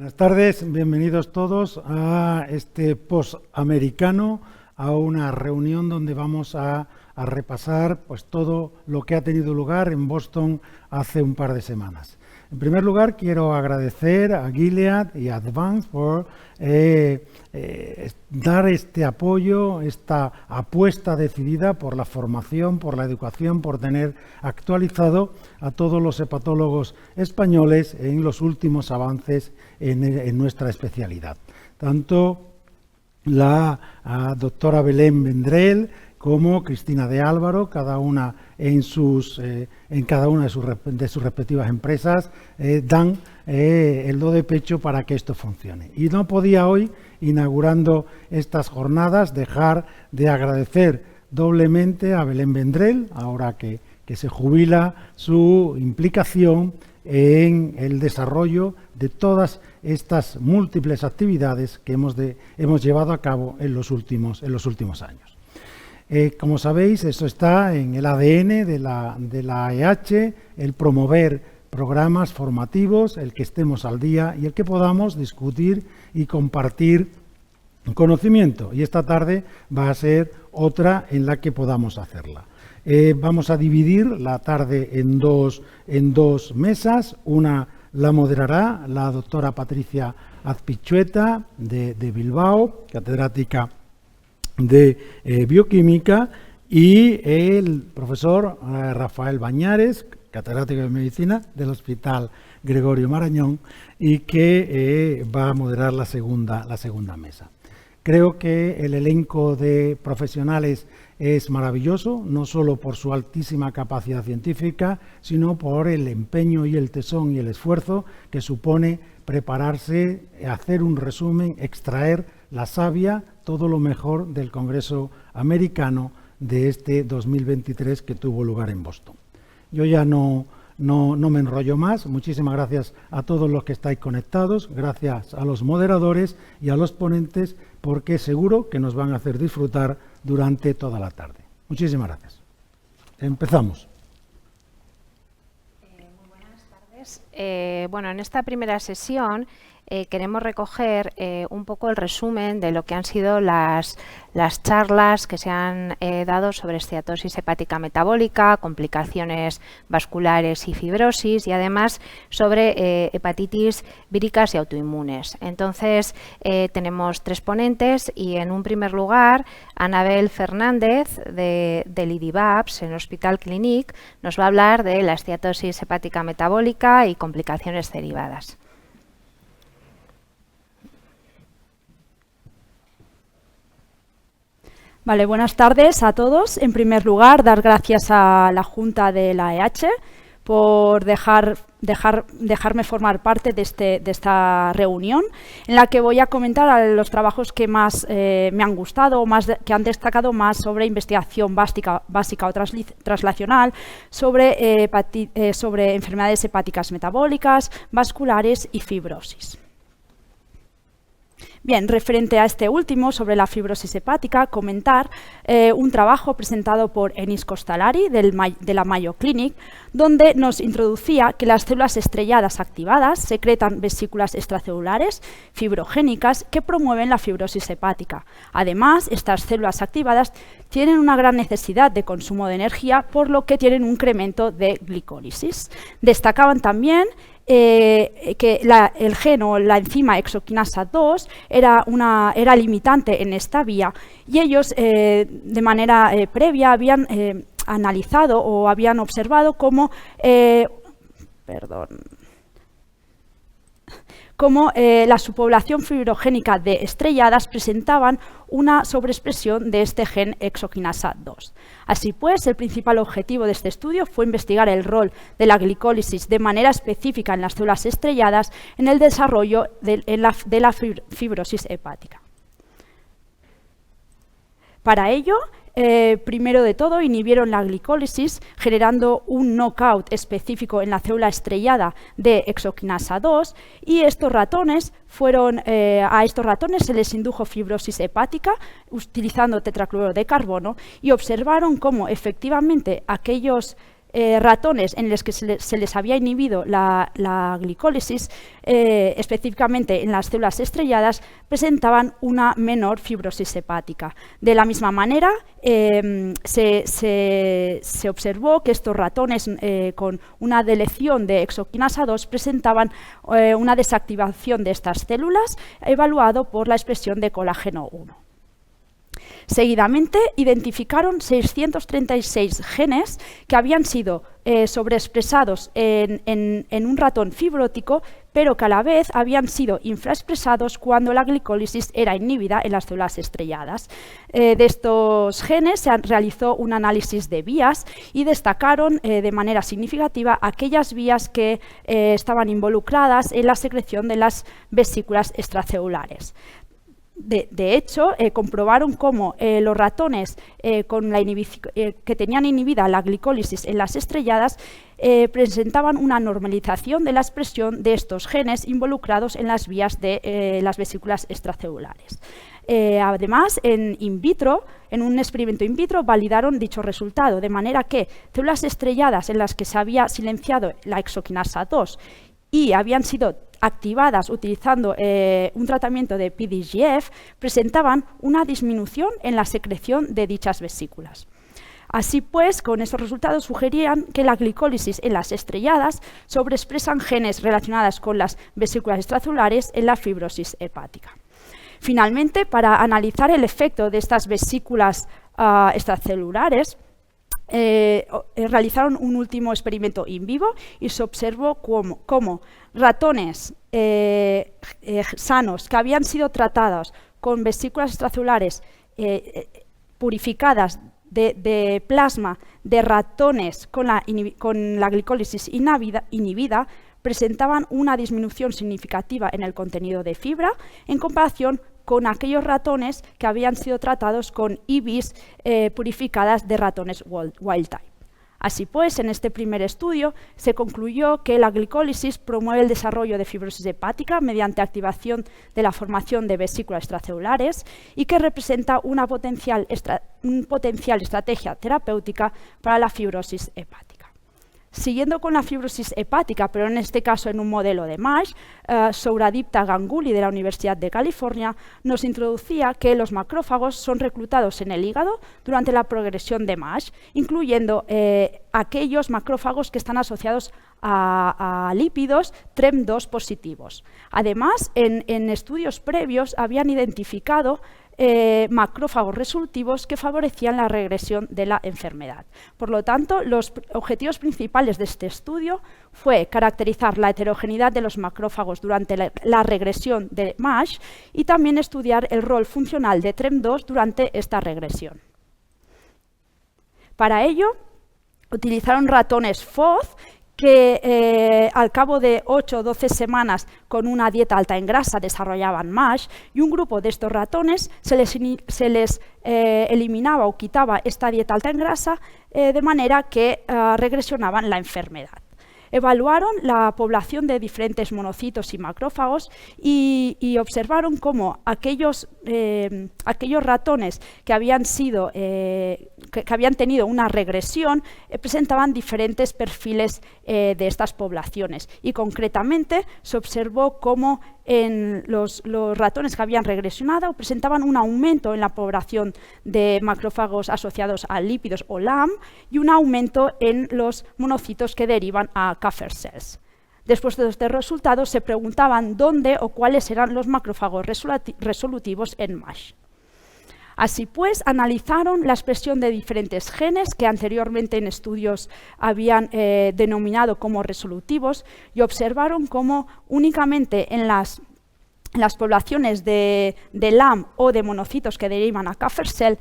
Buenas tardes, bienvenidos todos a este post-americano, a una reunión donde vamos a repasar pues todo lo que ha tenido lugar en Boston hace un par de semanas. En primer lugar, quiero agradecer a Gilead y a Advance por dar este apoyo, esta apuesta decidida por la formación, por la educación, por tener actualizado a todos los hepatólogos españoles en los últimos avances en nuestra especialidad. Tanto la doctora Belén Vendrell como Cristina de Álvaro, cada una en cada una de sus respectivas empresas, dan el do de pecho para que esto funcione. Y no podía hoy, inaugurando estas jornadas, dejar de agradecer doblemente a Belén Vendrell, ahora que se jubila, su implicación en el desarrollo de todas estas múltiples actividades que hemos llevado a cabo en los últimos años. Como sabéis, esto está en el ADN de la AEH, el promover programas formativos, el que estemos al día y el que podamos discutir y compartir conocimiento. Y esta tarde va a ser otra en la que podamos hacerla. Vamos a dividir la tarde en dos mesas. Una la moderará la doctora Patricia Azpitzueta de Bilbao, catedrática de bioquímica, y el profesor Rafael Bañares, catedrático de medicina del Hospital Gregorio Marañón, y que va a moderar la segunda mesa. Creo que el elenco de profesionales es maravilloso, no solo por su altísima capacidad científica, sino por el empeño y el tesón y el esfuerzo que supone prepararse, hacer un resumen, extraer la savia, todo lo mejor del Congreso americano de este 2023 que tuvo lugar en Boston. Yo ya no me enrollo más. Muchísimas gracias a todos los que estáis conectados, gracias a los moderadores y a los ponentes, porque seguro que nos van a hacer disfrutar durante toda la tarde. Muchísimas gracias. Empezamos. Muy buenas tardes. En esta primera sesión queremos recoger un poco el resumen de lo que han sido las charlas que se han dado sobre esteatosis hepática metabólica, complicaciones vasculares y fibrosis, y además sobre hepatitis víricas y autoinmunes. Entonces, tenemos tres ponentes y en un primer lugar, Anabel Fernández del IDIVAPS en Hospital Clínic nos va a hablar de la esteatosis hepática metabólica y complicaciones derivadas. Vale, buenas tardes a todos. En primer lugar, dar gracias a la Junta de la AEH por dejarme formar parte de esta reunión, en la que voy a comentar los trabajos que más me han gustado, que han destacado más sobre investigación básica o translacional, sobre enfermedades hepáticas metabólicas, vasculares y fibrosis. Bien, referente a este último, sobre la fibrosis hepática, comentar un trabajo presentado por Enis Costalari de la Mayo Clinic, donde nos introducía que las células estrelladas activadas secretan vesículas extracelulares fibrogénicas que promueven la fibrosis hepática. Además, estas células activadas tienen una gran necesidad de consumo de energía, por lo que tienen un incremento de glicólisis. Destacaban también que el gen o la enzima exoquinasa 2 era limitante en esta vía, y ellos de manera previa habían analizado o habían observado cómo la subpoblación fibrogénica de estrelladas presentaban una sobreexpresión de este gen exoquinasa 2. Así pues, el principal objetivo de este estudio fue investigar el rol de la glicólisis de manera específica en las células estrelladas en el desarrollo de la fibrosis hepática. Para ello, primero de todo, inhibieron la glicólisis generando un knockout específico en la célula estrellada de exoquinasa 2, y a estos ratones se les indujo fibrosis hepática utilizando tetracloruro de carbono, y observaron cómo efectivamente aquellos ratones en los que se les había inhibido la glicólisis, específicamente en las células estrelladas, presentaban una menor fibrosis hepática. De la misma manera, se observó que estos ratones con una deleción de exoquinasa 2 presentaban una desactivación de estas células, evaluado por la expresión de colágeno 1. Seguidamente identificaron 636 genes que habían sido sobreexpresados en un ratón fibrótico, pero que a la vez habían sido infraexpresados cuando la glicólisis era inhibida en las células estrelladas. De estos genes se realizó un análisis de vías y destacaron de manera significativa aquellas vías que estaban involucradas en la secreción de las vesículas extracelulares. De hecho, comprobaron cómo los ratones que tenían inhibida la glicólisis en las estrelladas presentaban una normalización de la expresión de estos genes involucrados en las vías de las vesículas extracelulares. Además, en un experimento in vitro, validaron dicho resultado, de manera que células estrelladas en las que se había silenciado la exoquinasa 2 y habían sido activadas utilizando un tratamiento de PDGF, presentaban una disminución en la secreción de dichas vesículas. Así pues, con estos resultados sugerían que la glicólisis en las estrelladas sobreexpresan genes relacionados con las vesículas extracelulares en la fibrosis hepática. Finalmente, para analizar el efecto de estas vesículas extracelulares, realizaron un último experimento in vivo y se observó cómo ratones sanos que habían sido tratados con vesículas extracelulares purificadas de plasma de ratones con la glicólisis inhibida presentaban una disminución significativa en el contenido de fibra en comparación con aquellos ratones que habían sido tratados con IVIs purificadas de ratones wild type. Así pues, en este primer estudio se concluyó que la glicólisis promueve el desarrollo de fibrosis hepática mediante activación de la formación de vesículas extracelulares y que representa una potencial estrategia terapéutica para la fibrosis hepática. Siguiendo con la fibrosis hepática, pero en este caso en un modelo de MASH, Souradipta Ganguly de la Universidad de California nos introducía que los macrófagos son reclutados en el hígado durante la progresión de MASH, incluyendo aquellos macrófagos que están asociados a lípidos TREM2 positivos. Además, en estudios previos habían identificado macrófagos resolutivos que favorecían la regresión de la enfermedad. Por lo tanto, los objetivos principales de este estudio fue caracterizar la heterogeneidad de los macrófagos durante la regresión de MASH y también estudiar el rol funcional de TREM2 durante esta regresión. Para ello, utilizaron ratones FOD que al cabo de 8 o 12 semanas con una dieta alta en grasa desarrollaban MASH, y un grupo de estos ratones se les eliminaba o quitaba esta dieta alta en grasa de manera que regresionaban la enfermedad. Evaluaron la población de diferentes monocitos y macrófagos y observaron cómo aquellos ratones que habían tenido una regresión presentaban diferentes perfiles de estas poblaciones, y concretamente se observó cómo en los ratones que habían regresionado presentaban un aumento en la población de macrófagos asociados a lípidos o LAM y un aumento en los monocitos que derivan a Kupffer cells. Después de estos resultados se preguntaban dónde o cuáles eran los macrófagos resolutivos en MASH. Así pues, analizaron la expresión de diferentes genes que anteriormente en estudios habían denominado como resolutivos y observaron cómo únicamente en las poblaciones de LAM o de monocitos que derivan a Kupffer cell,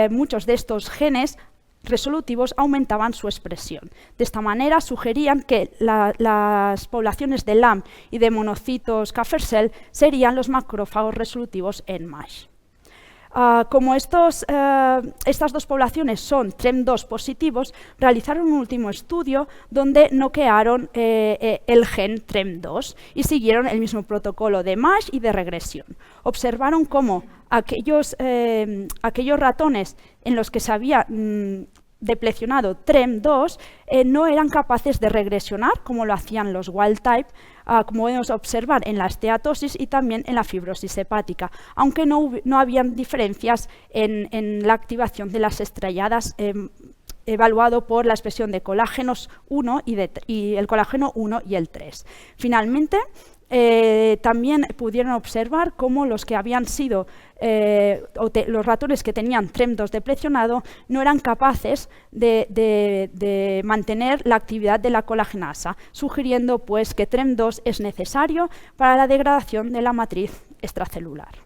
muchos de estos genes resolutivos aumentaban su expresión. De esta manera sugerían que las poblaciones de LAM y de monocitos Kupffer cell serían los macrófagos resolutivos en MASH. Como estas dos poblaciones son TREM2 positivos, realizaron un último estudio donde noquearon el gen TREM2 y siguieron el mismo protocolo de MASH y de regresión. Observaron cómo aquellos ratones en los que se había deplecionado TREM2 no eran capaces de regresionar como lo hacían los wild type, como podemos observar en la esteatosis y también en la fibrosis hepática, aunque no habían diferencias en la activación de las estrelladas evaluado por la expresión de colágenos 1 y el colágeno 1 y el 3. Finalmente, también pudieron observar cómo los que habían sido los ratones que tenían TREM2 deplecionado no eran capaces de mantener la actividad de la colagenasa, sugiriendo pues que TREM2 es necesario para la degradación de la matriz extracelular.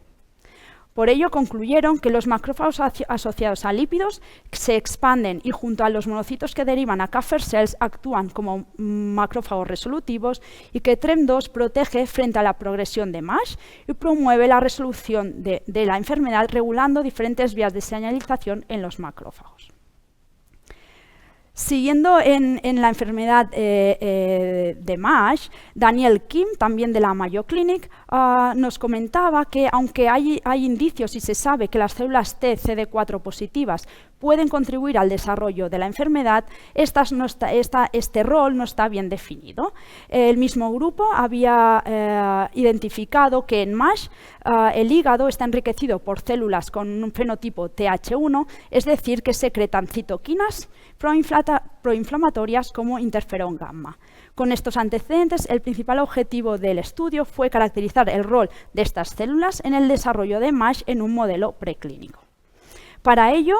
Por ello concluyeron que los macrófagos asociados a lípidos se expanden y junto a los monocitos que derivan a Kupffer cells actúan como macrófagos resolutivos y que TREM2 protege frente a la progresión de MASH y promueve la resolución de la enfermedad regulando diferentes vías de señalización en los macrófagos. Siguiendo en la enfermedad de MASH, Daniel Kim, también de la Mayo Clinic, nos comentaba que aunque hay indicios y se sabe que las células T CD4 positivas pueden contribuir al desarrollo de la enfermedad, este rol no está bien definido. El mismo grupo había identificado que en MASH el hígado está enriquecido por células con un fenotipo TH1, es decir, que secretan citoquinas proinflamatorias como interferón gamma. Con estos antecedentes, el principal objetivo del estudio fue caracterizar el rol de estas células en el desarrollo de MASH en un modelo preclínico. Para ello,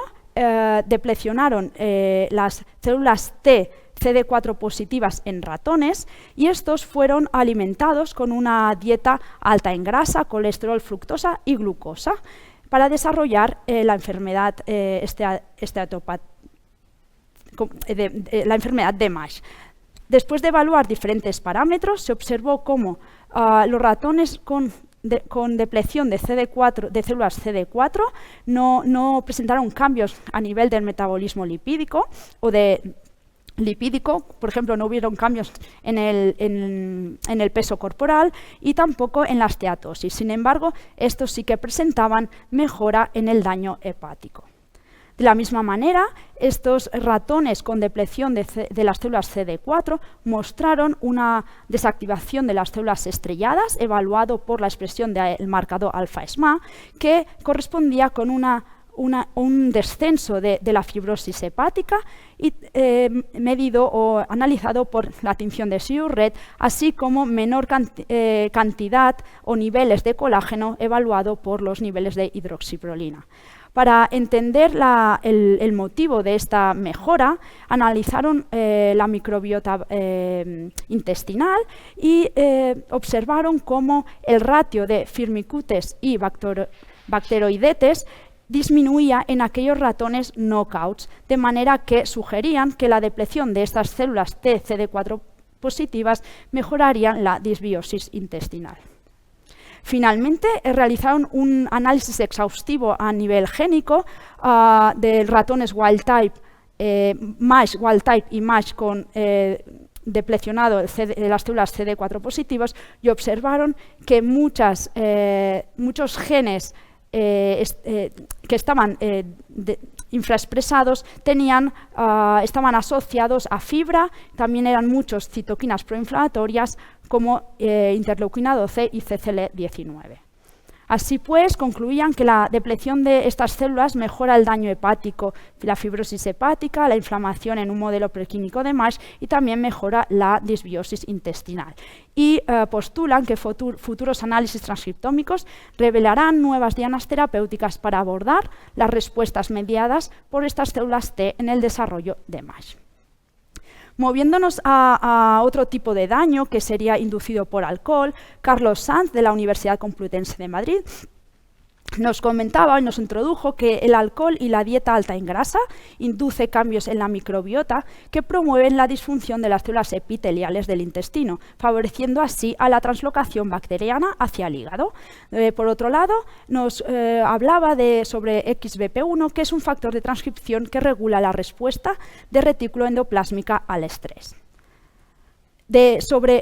deplecionaron las células T CD4 positivas en ratones y estos fueron alimentados con una dieta alta en grasa, colesterol, fructosa y glucosa para desarrollar la enfermedad la enfermedad de MASH. Después de evaluar diferentes parámetros, se observó cómo los ratones con depleción de células CD4 no presentaron cambios a nivel del metabolismo lipídico o de lipídico, por ejemplo, no hubieron cambios en el peso corporal y tampoco en la esteatosis. Sin embargo, estos sí que presentaban mejora en el daño hepático. De la misma manera, estos ratones con depleción de las células CD4 mostraron una desactivación de las células estrelladas, evaluado por la expresión del marcador alfa-SMA, que correspondía con un descenso de la fibrosis hepática y medido o analizado por la tinción de Siu-Red, así como menor cantidad o niveles de colágeno evaluado por los niveles de hidroxiprolina. Para entender el motivo de esta mejora, analizaron la microbiota intestinal y observaron cómo el ratio de firmicutes y bacteroidetes disminuía en aquellos ratones knockouts, de manera que sugerían que la depleción de estas células T CD4 positivas mejorarían la disbiosis intestinal. Finalmente, realizaron un análisis exhaustivo a nivel génico de ratones wild type, MASH wild type y MASH con deplecionado de las células CD4 positivas y observaron que muchos genes que estaban infraexpresados estaban asociados a fibra, también eran muchos citoquinas proinflamatorias como interleuquina 12 y CCL19. Así pues, concluían que la depleción de estas células mejora el daño hepático, la fibrosis hepática, la inflamación en un modelo preclínico de MASH y también mejora la disbiosis intestinal. Y postulan que futuros análisis transcriptómicos revelarán nuevas dianas terapéuticas para abordar las respuestas mediadas por estas células T en el desarrollo de MASH. Moviéndonos a otro tipo de daño que sería inducido por alcohol, Carlos Sanz, de la Universidad Complutense de Madrid, nos comentaba y nos introdujo que el alcohol y la dieta alta en grasa induce cambios en la microbiota que promueven la disfunción de las células epiteliales del intestino, favoreciendo así a la translocación bacteriana hacia el hígado. Por otro lado, nos hablaba sobre XBP1, que es un factor de transcripción que regula la respuesta de retículo endoplásmica al estrés.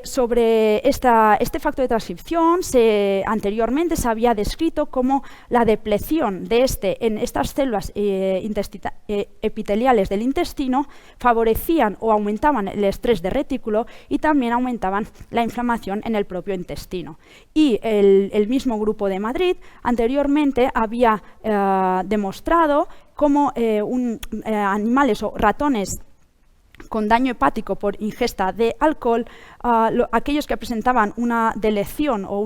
Sobre este factor de transcripción, anteriormente se había descrito cómo la depleción de en estas células epiteliales del intestino favorecían o aumentaban el estrés de retículo y también aumentaban la inflamación en el propio intestino. Y el mismo grupo de Madrid anteriormente había demostrado cómo animales o ratones con daño hepático por ingesta de alcohol, aquellos que presentaban una deleción o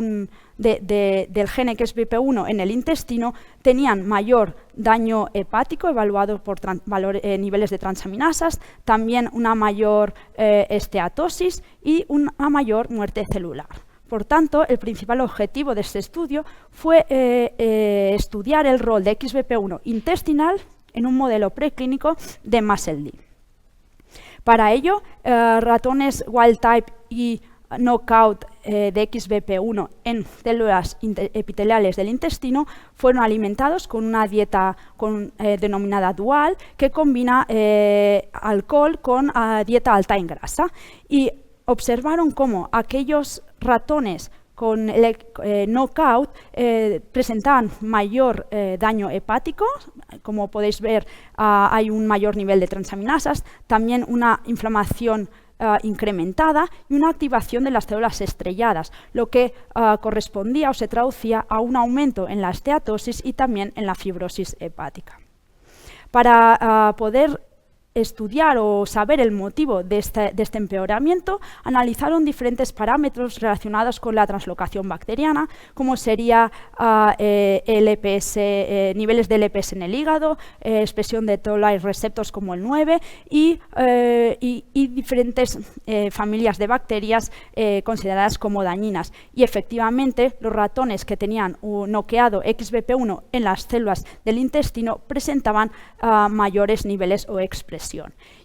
del gen XBP1 en el intestino tenían mayor daño hepático evaluado por niveles de transaminasas, también una mayor esteatosis y una mayor muerte celular. Por tanto, el principal objetivo de este estudio fue estudiar el rol de XBP1 intestinal en un modelo preclínico de MUSCLE-D. Para ello, ratones wild type y knockout de XBP1 en células epiteliales del intestino fueron alimentados con una dieta denominada dual que combina alcohol con dieta alta en grasa, y observaron cómo aquellos ratones con el knockout presentaban mayor daño hepático. Como podéis ver, hay un mayor nivel de transaminasas, también una inflamación incrementada y una activación de las células estrelladas, lo que correspondía o se traducía a un aumento en la esteatosis y también en la fibrosis hepática. Para poder estudiar o saber el motivo de este empeoramiento, analizaron diferentes parámetros relacionados con la translocación bacteriana, como sería niveles de LPS en el hígado, expresión de toll-like receptors como el 9 y diferentes familias de bacterias consideradas como dañinas. Y efectivamente, los ratones que tenían noqueado XBP1 en las células del intestino presentaban mayores niveles o expresión.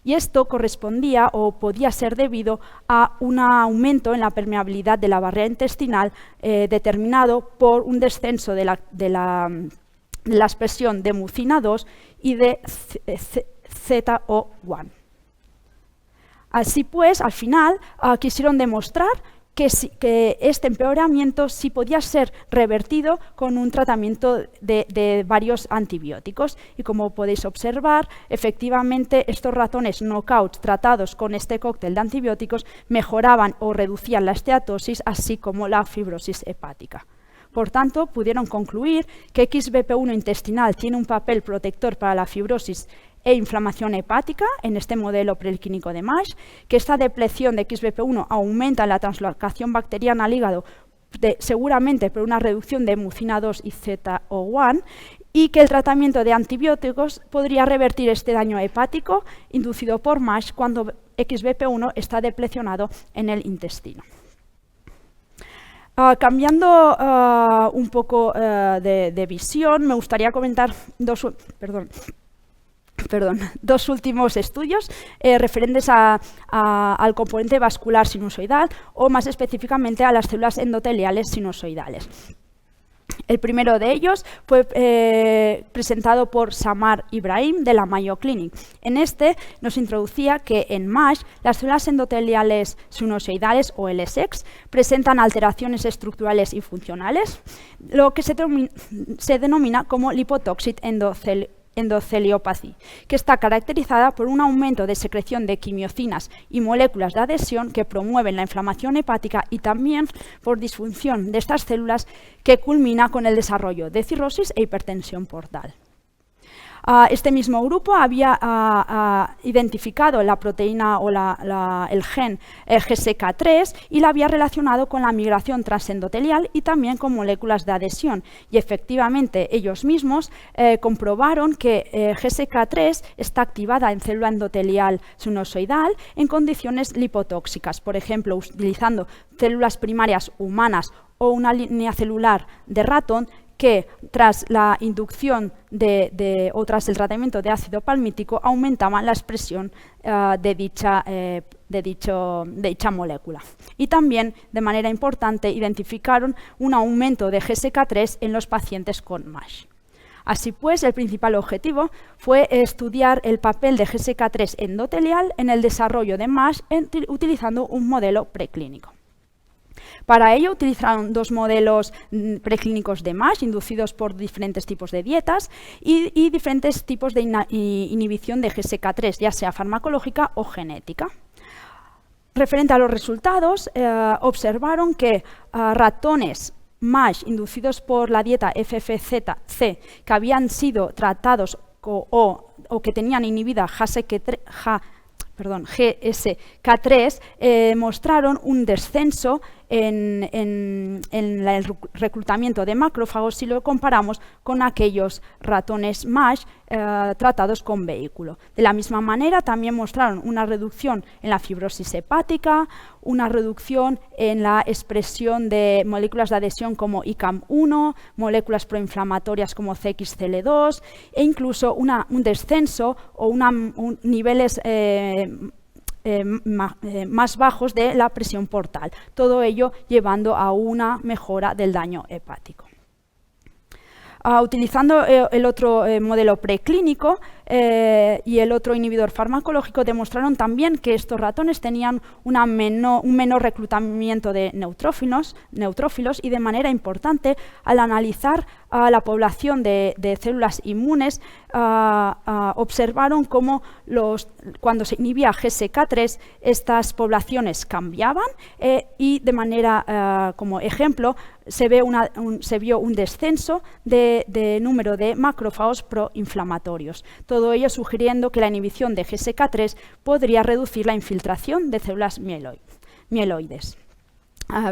Y esto correspondía o podía ser debido a un aumento en la permeabilidad de la barrera intestinal determinado por un descenso de la expresión de mucina 2 y de ZO1. Así pues, al final quisieron demostrar que este empeoramiento sí podía ser revertido con un tratamiento de varios antibióticos. Y como podéis observar, efectivamente estos ratones knockout tratados con este cóctel de antibióticos mejoraban o reducían la esteatosis, así como la fibrosis hepática. Por tanto, pudieron concluir que XBP1 intestinal tiene un papel protector para la fibrosis e inflamación hepática en este modelo preclínico de MASH, que esta depleción de XBP1 aumenta la translocación bacteriana al hígado seguramente por una reducción de mucina 2 y ZO1, y que el tratamiento de antibióticos podría revertir este daño hepático inducido por MASH cuando XBP1 está deplecionado en el intestino. Cambiando un poco de visión, me gustaría comentar dos últimos estudios referentes al componente vascular sinusoidal, o más específicamente a las células endoteliales sinusoidales. El primero de ellos fue presentado por Samar Ibrahim de la Mayo Clinic. En este nos introducía que en MASH las células endoteliales sinusoidales o LSEX presentan alteraciones estructurales y funcionales, lo que se denomina como lipotoxic endoteliopathy, que está caracterizada por un aumento de secreción de quimiocinas y moléculas de adhesión que promueven la inflamación hepática, y también por disfunción de estas células que culmina con el desarrollo de cirrosis e hipertensión portal. Este mismo grupo había identificado la proteína o el gen GSK3 y la había relacionado con la migración transendotelial y también con moléculas de adhesión. Y efectivamente ellos mismos comprobaron que GSK3 está activada en célula endotelial sinusoidal en condiciones lipotóxicas, por ejemplo, utilizando células primarias humanas o una línea celular de ratón, que tras la inducción o tras el tratamiento de ácido palmítico aumentaban la expresión de dicha molécula. Y también, de manera importante, identificaron un aumento de GSK3 en los pacientes con MASH. Así pues, el principal objetivo fue estudiar el papel de GSK3 endotelial en el desarrollo de MASH utilizando un modelo preclínico. Para ello utilizaron dos modelos preclínicos de MASH inducidos por diferentes tipos de dietas y diferentes tipos de inhibición de GSK3, ya sea farmacológica o genética. Referente a los resultados, observaron que ratones MASH inducidos por la dieta FFZC que habían sido tratados o que tenían inhibida GSK3 mostraron un descenso en el reclutamiento de macrófagos si lo comparamos con aquellos ratones MASH tratados con vehículo. De la misma manera, también mostraron una reducción en la fibrosis hepática, una reducción en la expresión de moléculas de adhesión como ICAM1, moléculas proinflamatorias como CXCL2 e incluso un descenso o niveles más bajos de la presión portal, todo ello llevando a una mejora del daño hepático. Utilizando el otro modelo preclínico y el otro inhibidor farmacológico, demostraron también que estos ratones tenían un menor reclutamiento de neutrófilos y, de manera importante, al analizar a la población de células inmunes, observaron cómo cuando se inhibía GSK3 estas poblaciones cambiaban y, de manera como ejemplo, se vio un descenso de número de macrófagos proinflamatorios. Todo ello sugiriendo que la inhibición de GSK3 podría reducir la infiltración de células mieloides.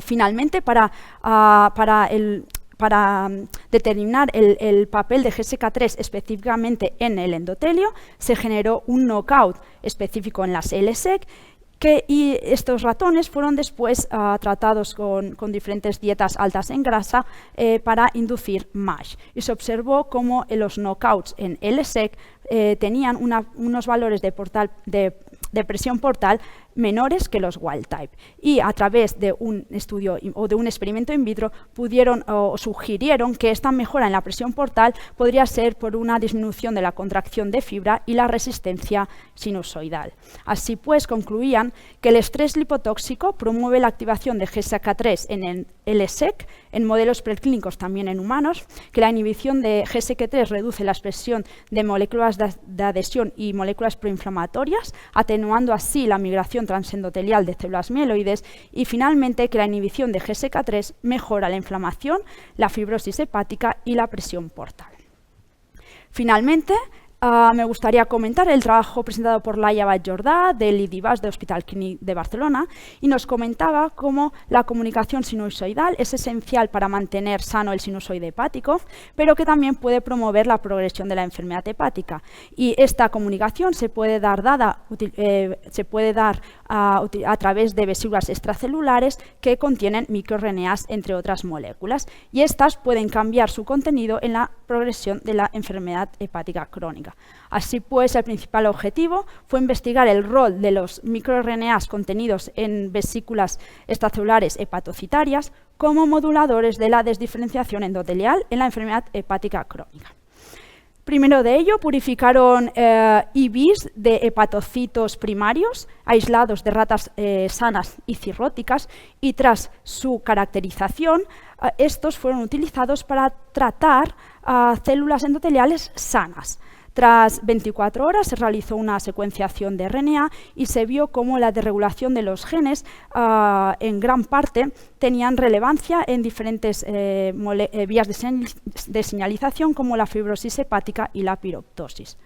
Finalmente, para determinar el papel de GSK3 específicamente en el endotelio, se generó un knockout específico en las LSEC, y estos ratones fueron después tratados con diferentes dietas altas en grasa para inducir MASH. Y se observó cómo los knockouts en LSEC tenían unos valores de presión portal menores que los wild type, y a través de un estudio o de un experimento in vitro sugirieron que esta mejora en la presión portal podría ser por una disminución de la contracción de fibra y la resistencia sinusoidal. Así pues, concluían que el estrés lipotóxico promueve la activación de GSK3 en el LSEC, en modelos preclínicos también en humanos, que la inhibición de GSK3 reduce la expresión de moléculas de adhesión y moléculas proinflamatorias, atenuando así la migración transendotelial de células mieloides, y finalmente que la inhibición de GSK3 mejora la inflamación, la fibrosis hepática y la presión portal. Finalmente, me gustaría comentar el trabajo presentado por Laia Vall-Jordà del IDIVAS de Hospital Clínic de Barcelona, y nos comentaba cómo la comunicación sinusoidal es esencial para mantener sano el sinusoide hepático, pero que también puede promover la progresión de la enfermedad hepática. Y esta comunicación se puede dar a través de vesículas extracelulares que contienen microRNAs, entre otras moléculas, y estas pueden cambiar su contenido en la progresión de la enfermedad hepática crónica. Así pues, el principal objetivo fue investigar el rol de los microRNAs contenidos en vesículas extracelulares hepatocitarias como moduladores de la desdiferenciación endotelial en la enfermedad hepática crónica. Primero de ello, purificaron IVs de hepatocitos primarios aislados de ratas sanas y cirróticas, y tras su caracterización, estos fueron utilizados para tratar células endoteliales sanas. Tras 24 horas se realizó una secuenciación de RNA y se vio cómo la desregulación de los genes en gran parte tenían relevancia en diferentes vías de señalización, como la fibrosis hepática y la piroptosis.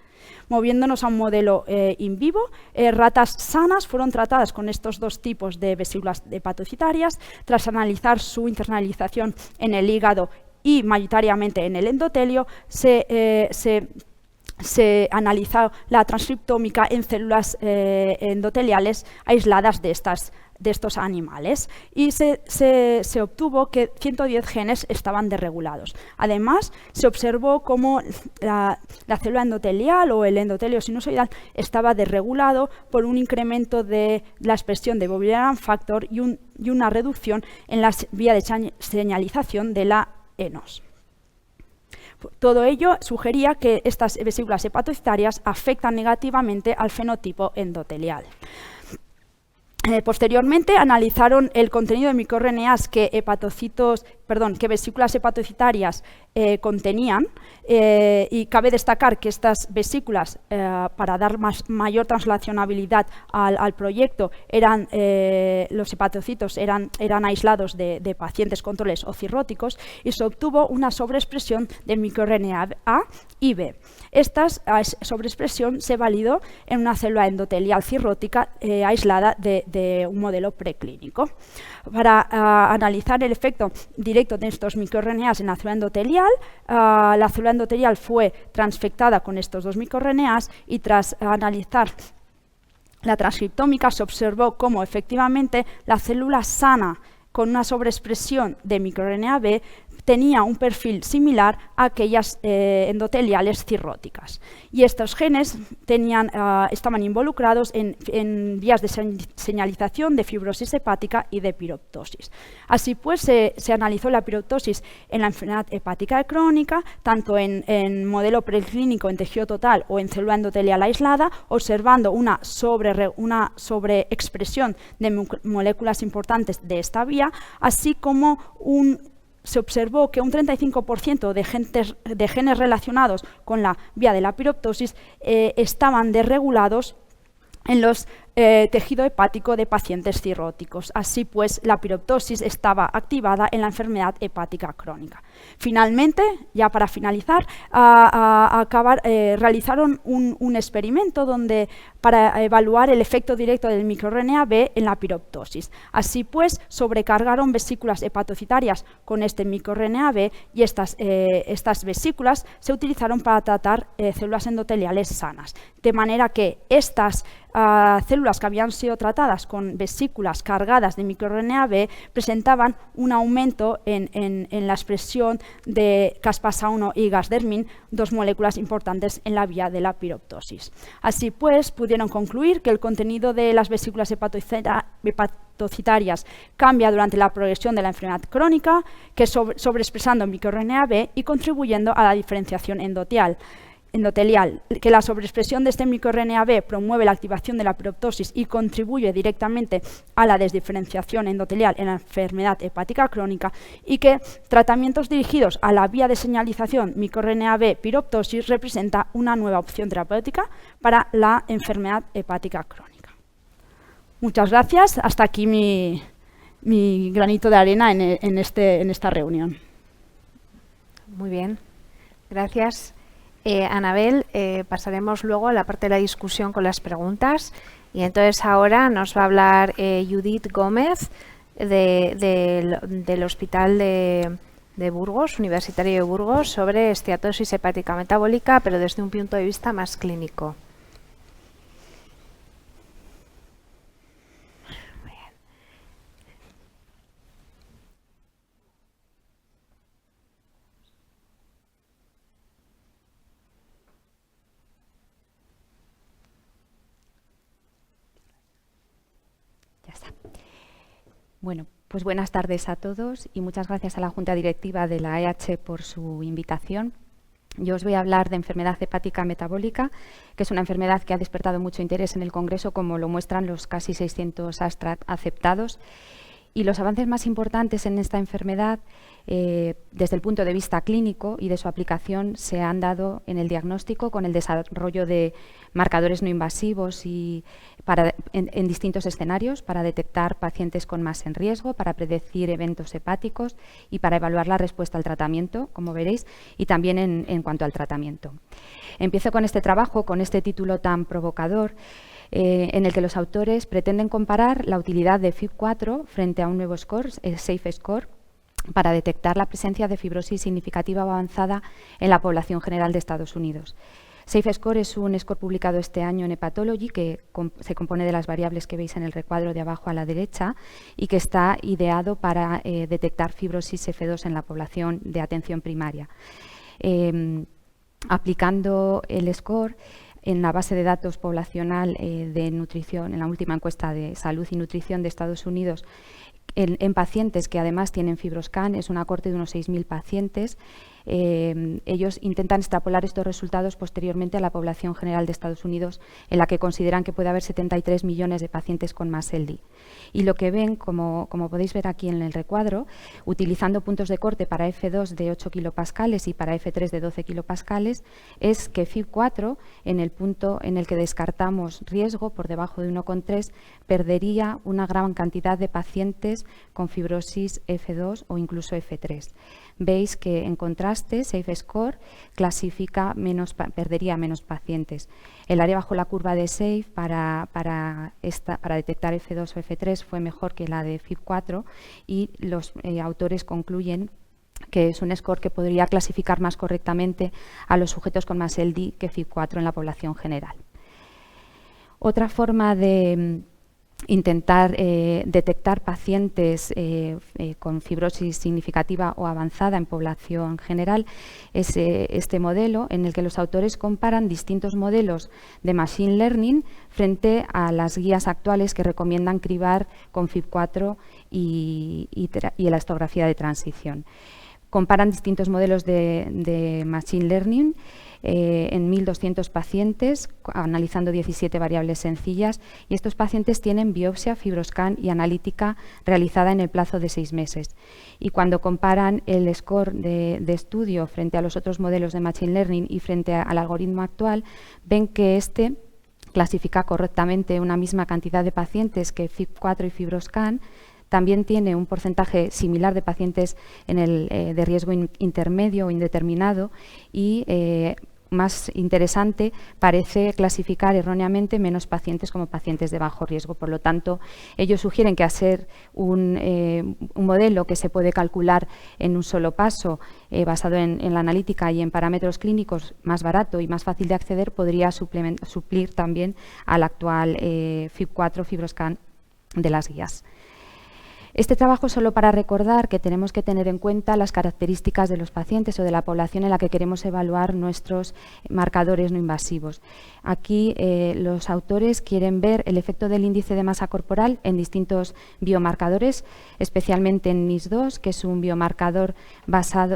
Moviéndonos a un modelo in vivo, ratas sanas fueron tratadas con estos dos tipos de vesículas hepatocitarias. Tras analizar su internalización en el hígado y mayoritariamente en el endotelio, se analizó la transcriptómica en células endoteliales aisladas de estos animales, y se obtuvo que 110 genes estaban desregulados. Además, se observó cómo la célula endotelial o el endotelio sinusoidal estaba desregulado por un incremento de la expresión de Bovillard factor y una reducción en la vía de señalización de la ENOS. Todo ello sugería que estas vesículas hepatocitarias afectan negativamente al fenotipo endotelial. Posteriormente analizaron el contenido de microRNAs que vesículas hepatocitarias contenían, y cabe destacar que estas vesículas, para dar mayor translacionabilidad al proyecto, los hepatocitos eran aislados de pacientes controles o cirróticos, y se obtuvo una sobreexpresión del microRNA A y B. Esta sobreexpresión se validó en una célula endotelial cirrótica aislada de un modelo preclínico. Para analizar el efecto directo de estos microRNAs en la célula endotelial, la célula endotelial fue transfectada con estos dos microRNAs, y tras analizar la transcriptómica se observó cómo efectivamente la célula sana con una sobreexpresión de microRNA B tenía un perfil similar a aquellas endoteliales cirróticas. Y estos genes estaban involucrados en vías de señalización de fibrosis hepática y de piroptosis. Así pues, se analizó la piroptosis en la enfermedad hepática crónica, tanto en modelo preclínico en tejido total o en célula endotelial aislada, observando una sobreexpresión de moléculas importantes de esta vía, así como se observó que un 35% de genes relacionados con la vía de la piroptosis estaban desregulados en los tejido hepático de pacientes cirróticos. Así pues, la piroptosis estaba activada en la enfermedad hepática crónica. Finalmente, ya para finalizar, realizaron un experimento para evaluar el efecto directo del microRNA B en la piroptosis. Así pues, sobrecargaron vesículas hepatocitarias con este microRNA B, y estas vesículas se utilizaron para tratar células endoteliales sanas. De manera que estas células que habían sido tratadas con vesículas cargadas de microRNA B presentaban un aumento en la expresión de caspasa-1 y gasdermin, dos moléculas importantes en la vía de la piroptosis. Así pues, pudieron concluir que el contenido de las vesículas hepatocitarias cambia durante la progresión de la enfermedad crónica, que sobreexpresando microRNA B y contribuyendo a la diferenciación endotelial, que la sobreexpresión de este microRNA B promueve la activación de la piroptosis y contribuye directamente a la desdiferenciación endotelial en la enfermedad hepática crónica, y que tratamientos dirigidos a la vía de señalización microRNA B piroptosis representa una nueva opción terapéutica para la enfermedad hepática crónica. Muchas gracias. Hasta aquí mi granito de arena en esta reunión. Muy bien. Gracias. Anabel, pasaremos luego a la parte de la discusión con las preguntas, y entonces ahora nos va a hablar Judith Gómez del Hospital de Burgos, Universitario de Burgos, sobre esteatosis hepática metabólica, pero desde un punto de vista más clínico. Bueno, pues buenas tardes a todos y muchas gracias a la Junta Directiva de la EH por su invitación. Yo os voy a hablar de enfermedad hepática metabólica, que es una enfermedad que ha despertado mucho interés en el Congreso, como lo muestran los casi 600 abstracts aceptados. Y los avances más importantes en esta enfermedad, desde el punto de vista clínico y de su aplicación, se han dado en el diagnóstico con el desarrollo de marcadores no invasivos y en distintos escenarios para detectar pacientes con más en riesgo, para predecir eventos hepáticos y para evaluar la respuesta al tratamiento, como veréis, y también en cuanto al tratamiento. Empiezo con este trabajo, con este título tan provocador, en el que los autores pretenden comparar la utilidad de FIB4 frente a un nuevo score, el SAFE-SCORE, para detectar la presencia de fibrosis significativa o avanzada en la población general de Estados Unidos. SAFE-SCORE es un score publicado este año en Hepatology que se compone de las variables que veis en el recuadro de abajo a la derecha y que está ideado para detectar fibrosis F2 en la población de atención primaria. Aplicando el score en la base de datos poblacional de nutrición, en la última encuesta de salud y nutrición de Estados Unidos, en pacientes que además tienen FibroScan, es una cohorte de unos 6.000 pacientes, ellos intentan extrapolar estos resultados posteriormente a la población general de Estados Unidos, en la que consideran que puede haber 73 millones de pacientes con MASLD. Y lo que ven, como podéis ver aquí en el recuadro, utilizando puntos de corte para F2 de 8 kilopascales y para F3 de 12 kilopascales, es que FIB4, en el punto en el que descartamos riesgo, por debajo de 1,3, perdería una gran cantidad de pacientes con fibrosis F2 o incluso F3. Veis que, en contraste, SafeScore perdería menos pacientes. El área bajo la curva de SAFE para detectar F2 o F3 fue mejor que la de FIB4 y los autores concluyen que es un score que podría clasificar más correctamente a los sujetos con MASLD que FIB4 en la población general. Otra forma de intentar detectar pacientes con fibrosis significativa o avanzada en población general es este modelo, en el que los autores comparan distintos modelos de Machine Learning frente a las guías actuales que recomiendan cribar con FIB4 y elastografía de transición. Comparan distintos modelos de Machine Learning en 1.200 pacientes, analizando 17 variables sencillas, y estos pacientes tienen biopsia, fibroscan y analítica realizada en el plazo de 6 meses. Y cuando comparan el score de estudio frente a los otros modelos de Machine Learning y frente al algoritmo actual, ven que este clasifica correctamente una misma cantidad de pacientes que FIB4 y fibroscan. También tiene un porcentaje similar de pacientes de riesgo intermedio o indeterminado y, más interesante, parece clasificar erróneamente menos pacientes como pacientes de bajo riesgo. Por lo tanto, ellos sugieren que hacer un modelo que se puede calcular en un solo paso, basado en la analítica y en parámetros clínicos, más barato y más fácil de acceder, podría suplir también al actual FIB4 fibroscan de las guías. Este trabajo es solo para recordar que tenemos que tener en cuenta las características de los pacientes o de la población en la que queremos evaluar nuestros marcadores no invasivos. Aquí los autores quieren ver el efecto del índice de masa corporal en distintos biomarcadores, especialmente en NIS2, que es un biomarcador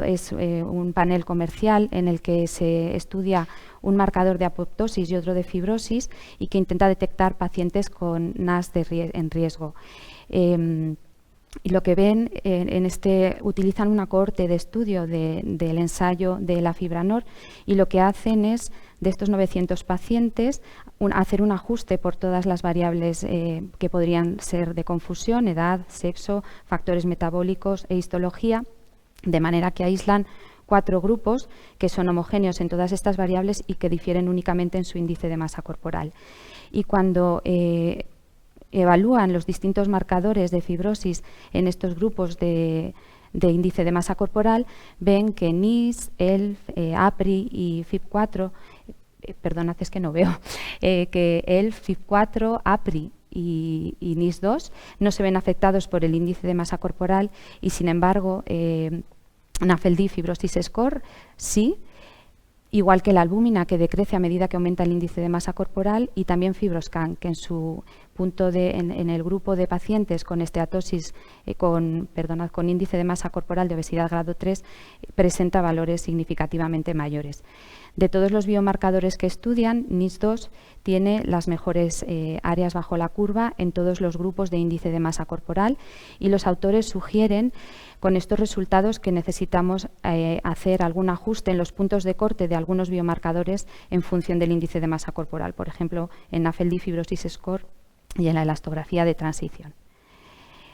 es un panel comercial en el que se estudia un marcador de apoptosis y otro de fibrosis y que intenta detectar pacientes con NAS en riesgo. Y lo que ven utilizan una cohorte de estudio del ensayo de la Fibranor, y lo que hacen es, de estos 900 pacientes, hacer un ajuste por todas las variables que podrían ser de confusión: edad, sexo, factores metabólicos e histología, de manera que aíslan 4 grupos que son homogéneos en todas estas variables y que difieren únicamente en su índice de masa corporal. Y cuando evalúan los distintos marcadores de fibrosis en estos grupos de índice de masa corporal, ven que NIS, ELF, APRI y FIB4, perdonad, es que no veo, que ELF, FIB4, APRI y NIS2 no se ven afectados por el índice de masa corporal, y sin embargo NAFLD Fibrosis Score sí, igual que la albúmina, que decrece a medida que aumenta el índice de masa corporal, y también fibroscan, que en su punto en el grupo de pacientes con esteatosis, con índice de masa corporal de obesidad grado 3, presenta valores significativamente mayores. De todos los biomarcadores que estudian, NIS2 tiene las mejores áreas bajo la curva en todos los grupos de índice de masa corporal, y los autores sugieren con estos resultados que necesitamos hacer algún ajuste en los puntos de corte de algunos biomarcadores en función del índice de masa corporal, por ejemplo, en NAFLD Fibrosis Score y en la elastografía de transición.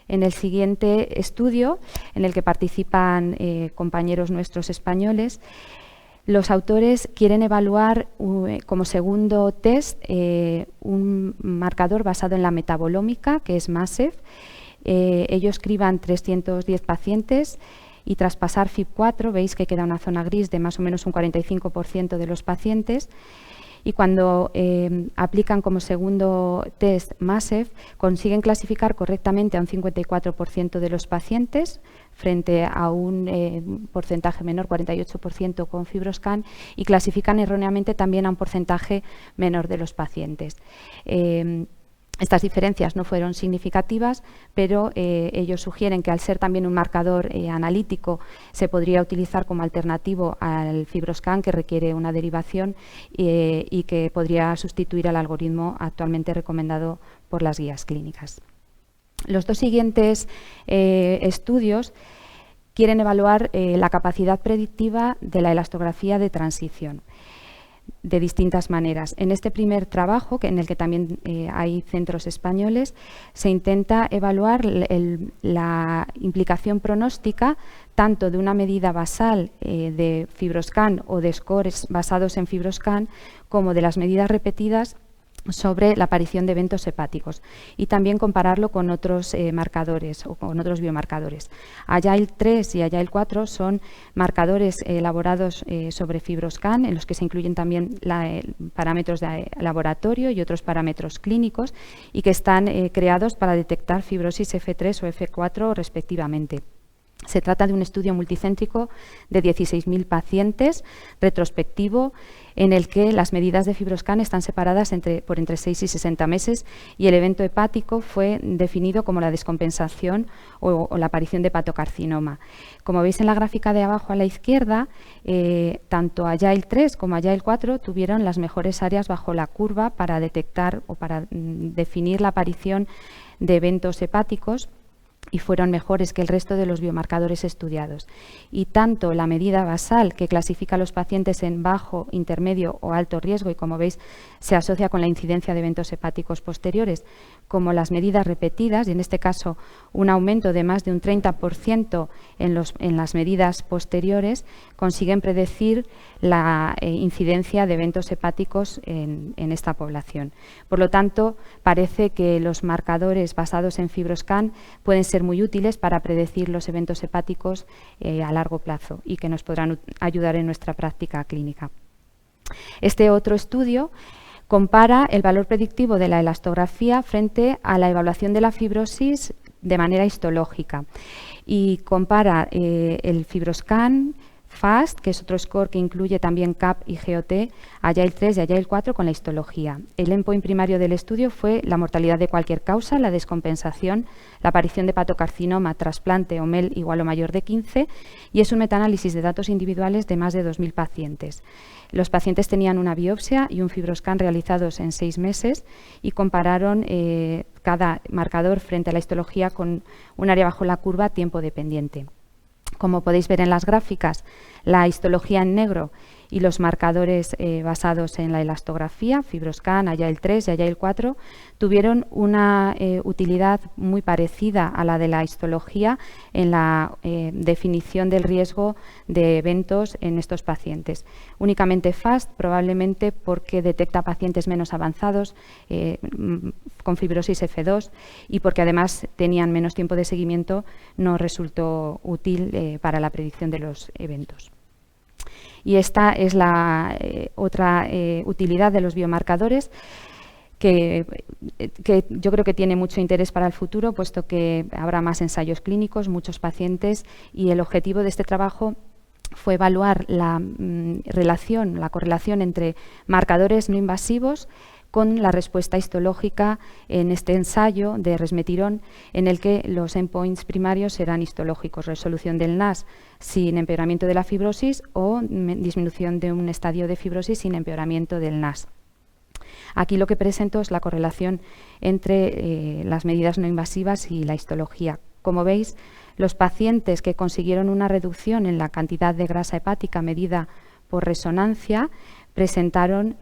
En el siguiente estudio, en el que participan compañeros nuestros españoles, los autores quieren evaluar como segundo test un marcador basado en la metabolómica, que es MASEF. Ellos criban 310 pacientes y, tras pasar FIB4, veis que queda una zona gris de más o menos un 45% de los pacientes. Y cuando aplican como segundo test MASEF, consiguen clasificar correctamente a un 54% de los pacientes, frente a un porcentaje menor, 48% con fibroscan, y clasifican erróneamente también a un porcentaje menor de los pacientes. Estas diferencias no fueron significativas, pero ellos sugieren que al ser también un marcador analítico se podría utilizar como alternativo al FibroScan, que requiere una derivación y que podría sustituir al algoritmo actualmente recomendado por las guías clínicas. Los dos siguientes estudios quieren evaluar la capacidad predictiva de la elastografía de transición de distintas maneras. En este primer trabajo, en el que también hay centros españoles, se intenta evaluar la implicación pronóstica tanto de una medida basal de FibroScan o de scores basados en FibroScan, como de las medidas repetidas sobre la aparición de eventos hepáticos, y también compararlo con otros marcadores o con otros biomarcadores. Agile 3 y Agile 4 son marcadores elaborados sobre FibroScan, en los que se incluyen también parámetros de laboratorio y otros parámetros clínicos, y que están creados para detectar fibrosis F3 o F4 respectivamente. Se trata de un estudio multicéntrico de 16.000 pacientes, retrospectivo, en el que las medidas de FibroScan están separadas por entre 6 y 60 meses, y el evento hepático fue definido como la descompensación o la aparición de hepatocarcinoma. Como veis en la gráfica de abajo a la izquierda, tanto Agile 3 como Agile 4 tuvieron las mejores áreas bajo la curva para detectar o para definir la aparición de eventos hepáticos, y fueron mejores que el resto de los biomarcadores estudiados. Y tanto la medida basal, que clasifica a los pacientes en bajo, intermedio o alto riesgo, y como veis se asocia con la incidencia de eventos hepáticos posteriores, como las medidas repetidas, y en este caso un aumento de más de un 30% en las medidas posteriores, consiguen predecir la incidencia de eventos hepáticos en esta población. Por lo tanto, parece que los marcadores basados en FibroScan pueden ser muy útiles para predecir los eventos hepáticos a largo plazo, y que nos podrán ayudar en nuestra práctica clínica. Este otro estudio compara el valor predictivo de la elastografía frente a la evaluación de la fibrosis de manera histológica, y compara el FibroScan FAST, que es otro score que incluye también CAP y GOT, Agile 3 y Agile 4 con la histología. El endpoint primario del estudio fue la mortalidad de cualquier causa, la descompensación, la aparición de hepatocarcinoma, trasplante o MEL igual o mayor de 15, y es un metaanálisis de datos individuales de más de 2.000 pacientes. Los pacientes tenían una biopsia y un FibroScan realizados en 6 meses, y compararon cada marcador frente a la histología con un área bajo la curva tiempo dependiente. Como podéis ver en las gráficas, la histología en negro y los marcadores basados en la elastografía, FibroScan, Agile 3 y Agile 4, tuvieron una utilidad muy parecida a la de la histología en la definición del riesgo de eventos en estos pacientes. Únicamente FAST, probablemente porque detecta pacientes menos avanzados con fibrosis F2, y porque además tenían menos tiempo de seguimiento, no resultó útil para la predicción de los eventos. Y esta es la otra utilidad de los biomarcadores, que yo creo que tiene mucho interés para el futuro, puesto que habrá más ensayos clínicos, muchos pacientes, y el objetivo de este trabajo fue evaluar la correlación entre marcadores no invasivos con la respuesta histológica en este ensayo de resmetirón, en el que los endpoints primarios serán histológicos: resolución del NAS sin empeoramiento de la fibrosis o disminución de un estadio de fibrosis sin empeoramiento del NAS. Aquí lo que presento es la correlación entre las medidas no invasivas y la histología. Como veis, los pacientes que consiguieron una reducción en la cantidad de grasa hepática medida por resonancia presentaron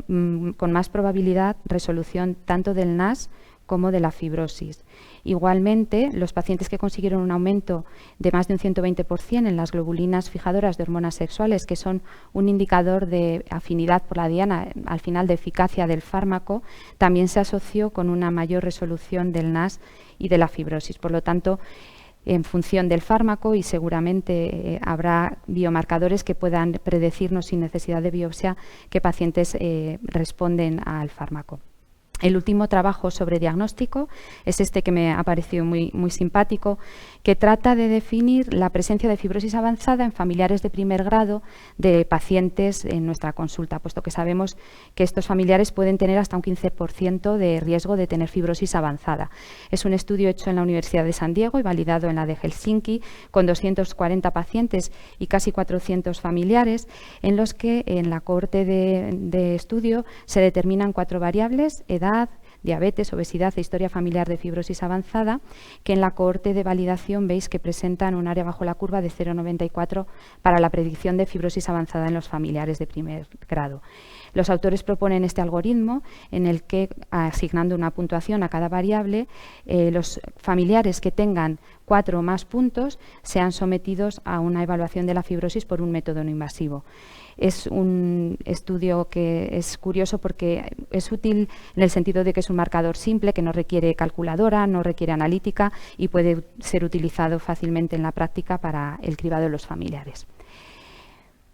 con más probabilidad resolución tanto del NAS como de la fibrosis. Igualmente, los pacientes que consiguieron un aumento de más de un 120% en las globulinas fijadoras de hormonas sexuales, que son un indicador de afinidad por la diana, al final de eficacia del fármaco, también se asoció con una mayor resolución del NAS y de la fibrosis. Por lo tanto, en función del fármaco, y seguramente habrá biomarcadores que puedan predecirnos sin necesidad de biopsia qué pacientes responden al fármaco. El último trabajo sobre diagnóstico es este que me ha parecido muy simpático, que trata de definir la presencia de fibrosis avanzada en familiares de primer grado de pacientes en nuestra consulta, puesto que sabemos que estos familiares pueden tener hasta un 15% de riesgo de tener fibrosis avanzada. Es un estudio hecho en la Universidad de San Diego y validado en la de Helsinki, con 240 pacientes y casi 400 familiares, en los que en la cohorte de estudio se determinan 4 variables: edad, diabetes, obesidad e historia familiar de fibrosis avanzada, que en la cohorte de validación veis que presentan un área bajo la curva de 0,94 para la predicción de fibrosis avanzada en los familiares de primer grado. Los autores proponen este algoritmo en el que, asignando una puntuación a cada variable, los familiares que tengan 4 o más puntos sean sometidos a una evaluación de la fibrosis por un método no invasivo. Es un estudio que es curioso porque es útil en el sentido de que es un marcador simple, que no requiere calculadora, no requiere analítica y puede ser utilizado fácilmente en la práctica para el cribado de los familiares.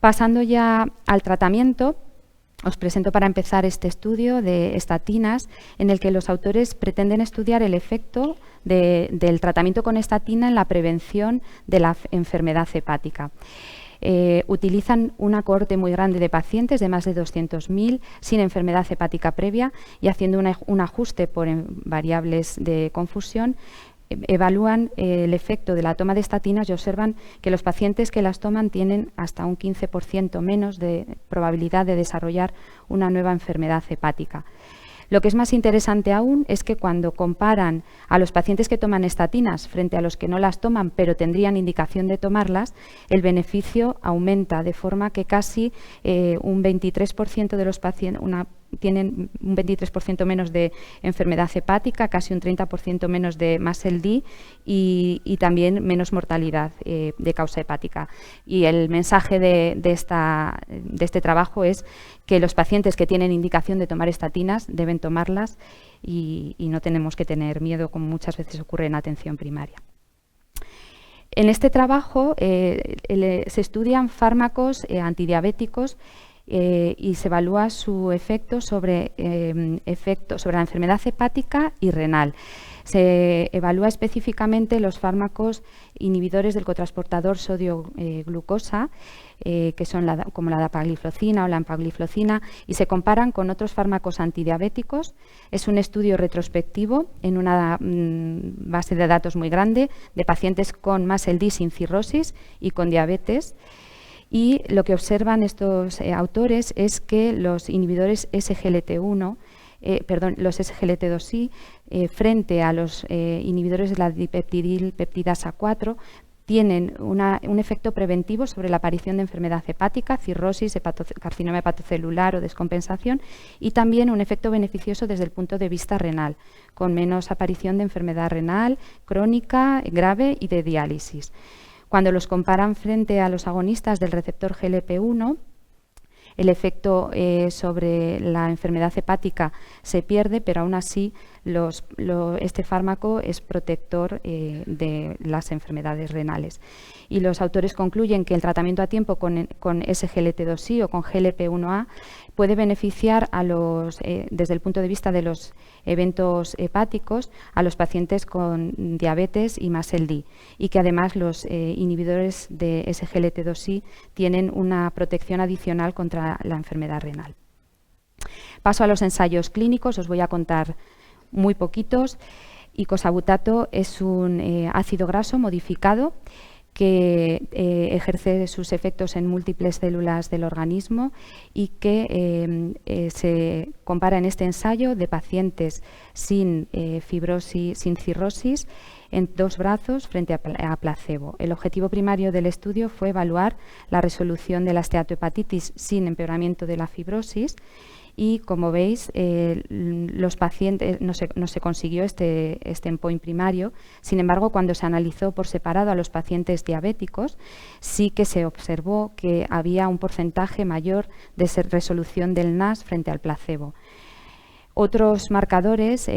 Pasando ya al tratamiento, os presento para empezar este estudio de estatinas, en el que los autores pretenden estudiar el efecto del tratamiento con estatina en la prevención de la enfermedad hepática. Utilizan una cohorte muy grande de pacientes, de más de 200.000, sin enfermedad hepática previa, y haciendo un ajuste por variables de confusión, evalúan el efecto de la toma de estatinas y observan que los pacientes que las toman tienen hasta un 15% menos de probabilidad de desarrollar una nueva enfermedad hepática. Lo que es más interesante aún es que cuando comparan a los pacientes que toman estatinas frente a los que no las toman pero tendrían indicación de tomarlas, el beneficio aumenta de forma que casi un 23% de los pacientes tienen un 23% menos de enfermedad hepática, casi un 30% menos de MASLD y también menos mortalidad de causa hepática. Y el mensaje de este trabajo es que los pacientes que tienen indicación de tomar estatinas deben tomarlas y no tenemos que tener miedo, como muchas veces ocurre en atención primaria. En este trabajo se estudian fármacos antidiabéticos y se evalúa su efecto sobre la enfermedad hepática y renal. Se evalúa específicamente los fármacos inhibidores del cotransportador sodio-glucosa, que son como la dapagliflozina o la empagliflozina, y se comparan con otros fármacos antidiabéticos. Es un estudio retrospectivo en una base de datos muy grande de pacientes con MASLD sin cirrosis y con diabetes. Y lo que observan estos autores es que los inhibidores SGLT1, los SGLT2I, frente a los inhibidores de la dipeptidilpeptidasa 4, tienen un efecto preventivo sobre la aparición de enfermedad hepática, cirrosis, carcinoma hepatocelular o descompensación, y también un efecto beneficioso desde el punto de vista renal, con menos aparición de enfermedad renal crónica, grave y de diálisis. Cuando los comparan frente a los agonistas del receptor GLP-1, el efecto sobre la enfermedad hepática se pierde, pero aún así este fármaco es protector de las enfermedades renales. Y los autores concluyen que el tratamiento a tiempo con SGLT2I o con GLP-1A puede beneficiar desde el punto de vista de los eventos hepáticos a los pacientes con diabetes y MASLD, y que además los inhibidores de SGLT2I tienen una protección adicional contra la enfermedad renal. Paso a los ensayos clínicos, os voy a contar muy poquitos. Icosabutato es un ácido graso modificado que ejerce sus efectos en múltiples células del organismo y que se compara en este ensayo de pacientes sin cirrosis en 2 brazos frente a placebo. El objetivo primario del estudio fue evaluar la resolución de la esteatohepatitis sin empeoramiento de la fibrosis. Y como veis, los pacientes no se consiguió este endpoint primario. Sin embargo, cuando se analizó por separado a los pacientes diabéticos, sí que se observó que había un porcentaje mayor de resolución del NAS frente al placebo. Otros marcadores,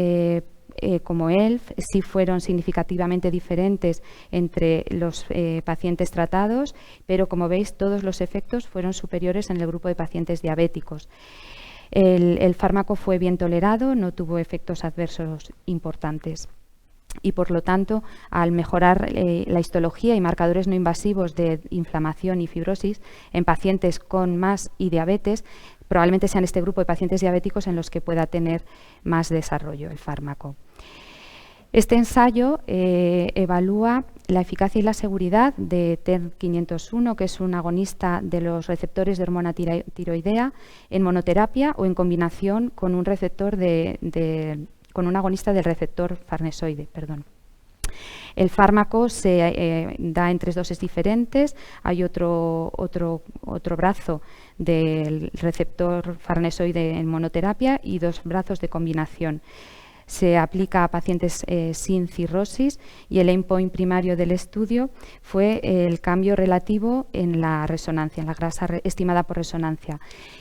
como ELF, sí fueron significativamente diferentes entre los pacientes tratados, pero como veis, todos los efectos fueron superiores en el grupo de pacientes diabéticos. El fármaco fue bien tolerado, no tuvo efectos adversos importantes. Y, por lo tanto, al mejorar la histología y marcadores no invasivos de inflamación y fibrosis en pacientes con MAS y diabetes, probablemente sean este grupo de pacientes diabéticos en los que pueda tener más desarrollo el fármaco. Este ensayo evalúa la eficacia y la seguridad de TER-501, que es un agonista de los receptores de hormona tiroidea, en monoterapia o en combinación con un receptor con un agonista del receptor farnesoide. El fármaco se da en 3 dosis diferentes. Hay otro brazo del receptor farnesoide en monoterapia y 2 brazos de combinación. Se aplica a pacientes sin cirrosis y el endpoint primario del estudio fue el cambio relativo en la resonancia, en la grasa estimada por resonancia.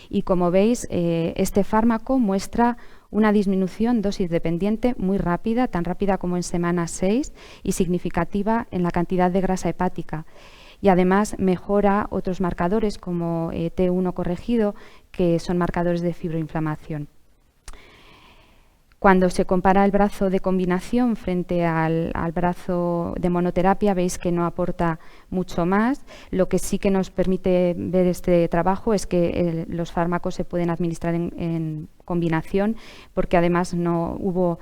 Y como veis, este fármaco muestra una disminución dosis dependiente muy rápida, tan rápida como en semana 6 y significativa en la cantidad de grasa hepática. Y además mejora otros marcadores como T1 corregido, que son marcadores de fibroinflamación. Cuando se compara el brazo de combinación frente al brazo de monoterapia, veis que no aporta mucho más. Lo que sí que nos permite ver este trabajo es que los fármacos se pueden administrar en combinación, porque además no hubo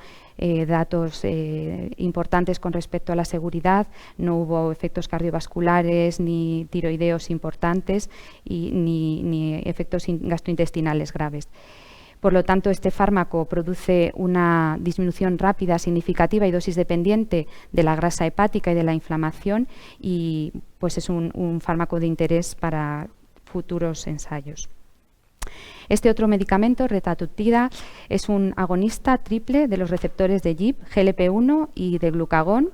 datos importantes con respecto a la seguridad, no hubo efectos cardiovasculares ni tiroideos importantes ni efectos gastrointestinales graves. Por lo tanto, este fármaco produce una disminución rápida, significativa y dosis dependiente de la grasa hepática y de la inflamación, y pues es un fármaco de interés para futuros ensayos. Este otro medicamento, retatrutida, es un agonista triple de los receptores de GIP, GLP-1 y de glucagón.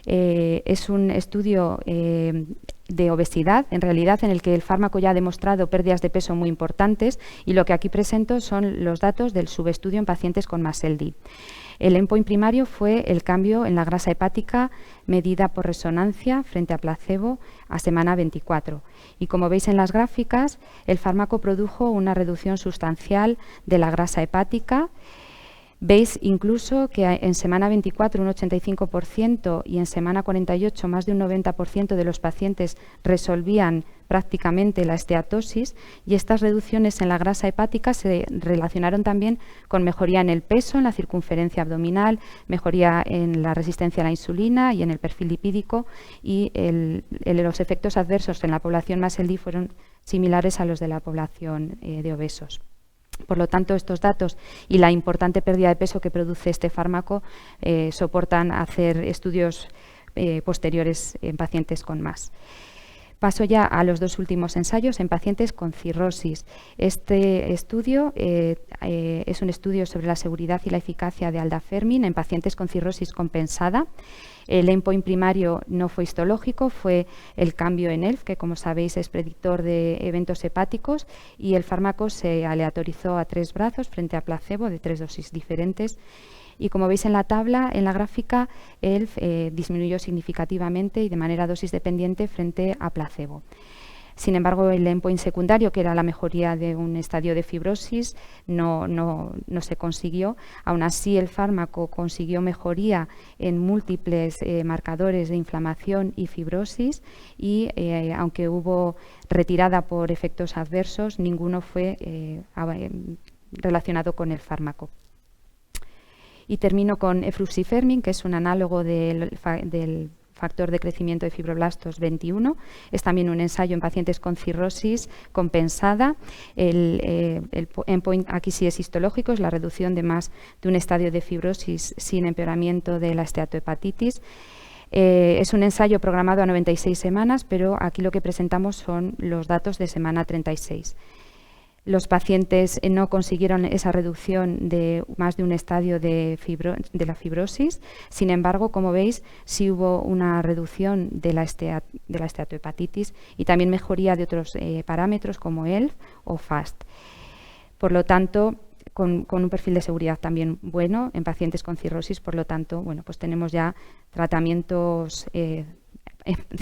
Es un estudio de obesidad, en realidad, en el que el fármaco ya ha demostrado pérdidas de peso muy importantes, y lo que aquí presento son los datos del subestudio en pacientes con MASLD. El endpoint primario fue el cambio en la grasa hepática medida por resonancia frente a placebo a semana 24. Y como veis en las gráficas, el fármaco produjo una reducción sustancial de la grasa hepática. Veis incluso que en semana 24 un 85% y en semana 48 más de un 90% de los pacientes resolvían prácticamente la esteatosis, y estas reducciones en la grasa hepática se relacionaron también con mejoría en el peso, en la circunferencia abdominal, mejoría en la resistencia a la insulina y en el perfil lipídico, y los efectos adversos en la población MASLD fueron similares a los de la población de obesos. Por lo tanto, estos datos y la importante pérdida de peso que produce este fármaco soportan hacer estudios posteriores en pacientes con MAS. Paso ya a los 2 últimos ensayos en pacientes con cirrosis. Este estudio es un estudio sobre la seguridad y la eficacia de aldafermin en pacientes con cirrosis compensada. El endpoint primario no fue histológico, fue el cambio en ELF, que como sabéis es predictor de eventos hepáticos, y el fármaco se aleatorizó a 3 brazos frente a placebo de 3 dosis diferentes. Y como veis en la tabla, en la gráfica, ELF disminuyó significativamente y de manera dosis dependiente frente a placebo. Sin embargo, el endpoint secundario, que era la mejoría de un estadio de fibrosis, no se consiguió. Aún así, el fármaco consiguió mejoría en múltiples marcadores de inflamación y fibrosis, y aunque hubo retirada por efectos adversos, ninguno fue relacionado con el fármaco. Y termino con efruxifermin, que es un análogo del factor de crecimiento de fibroblastos 21. Es también un ensayo en pacientes con cirrosis compensada. El endpoint aquí sí es histológico, es la reducción de más de un estadio de fibrosis sin empeoramiento de la esteatohepatitis. Es un ensayo programado a 96 semanas, pero aquí lo que presentamos son los datos de semana 36. Los pacientes no consiguieron esa reducción de más de un estadio de la fibrosis. Sin embargo, como veis, sí hubo una reducción de la esteatohepatitis y también mejoría de otros parámetros como ELF o FAST. Por lo tanto, con un perfil de seguridad también bueno en pacientes con cirrosis. Por lo tanto, bueno, pues tenemos ya tratamientos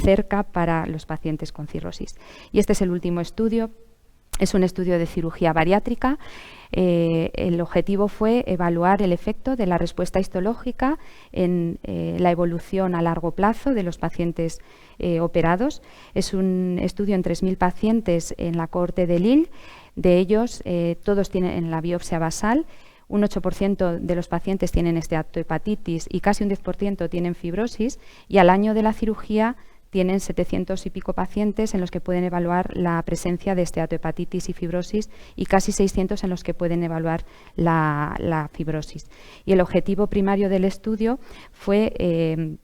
cerca para los pacientes con cirrosis. Y este es el último estudio Es un estudio de cirugía bariátrica. El objetivo fue evaluar el efecto de la respuesta histológica en la evolución a largo plazo de los pacientes operados. Es un estudio en 3.000 pacientes en la cohorte de Lille. De ellos, todos tienen la biopsia basal. Un 8% de los pacientes tienen esteatohepatitis y casi un 10% tienen fibrosis. Y al año de la cirugía tienen 700 y pico pacientes en los que pueden evaluar la presencia de esteatohepatitis y fibrosis y casi 600 en los que pueden evaluar la fibrosis. Y el objetivo primario del estudio fue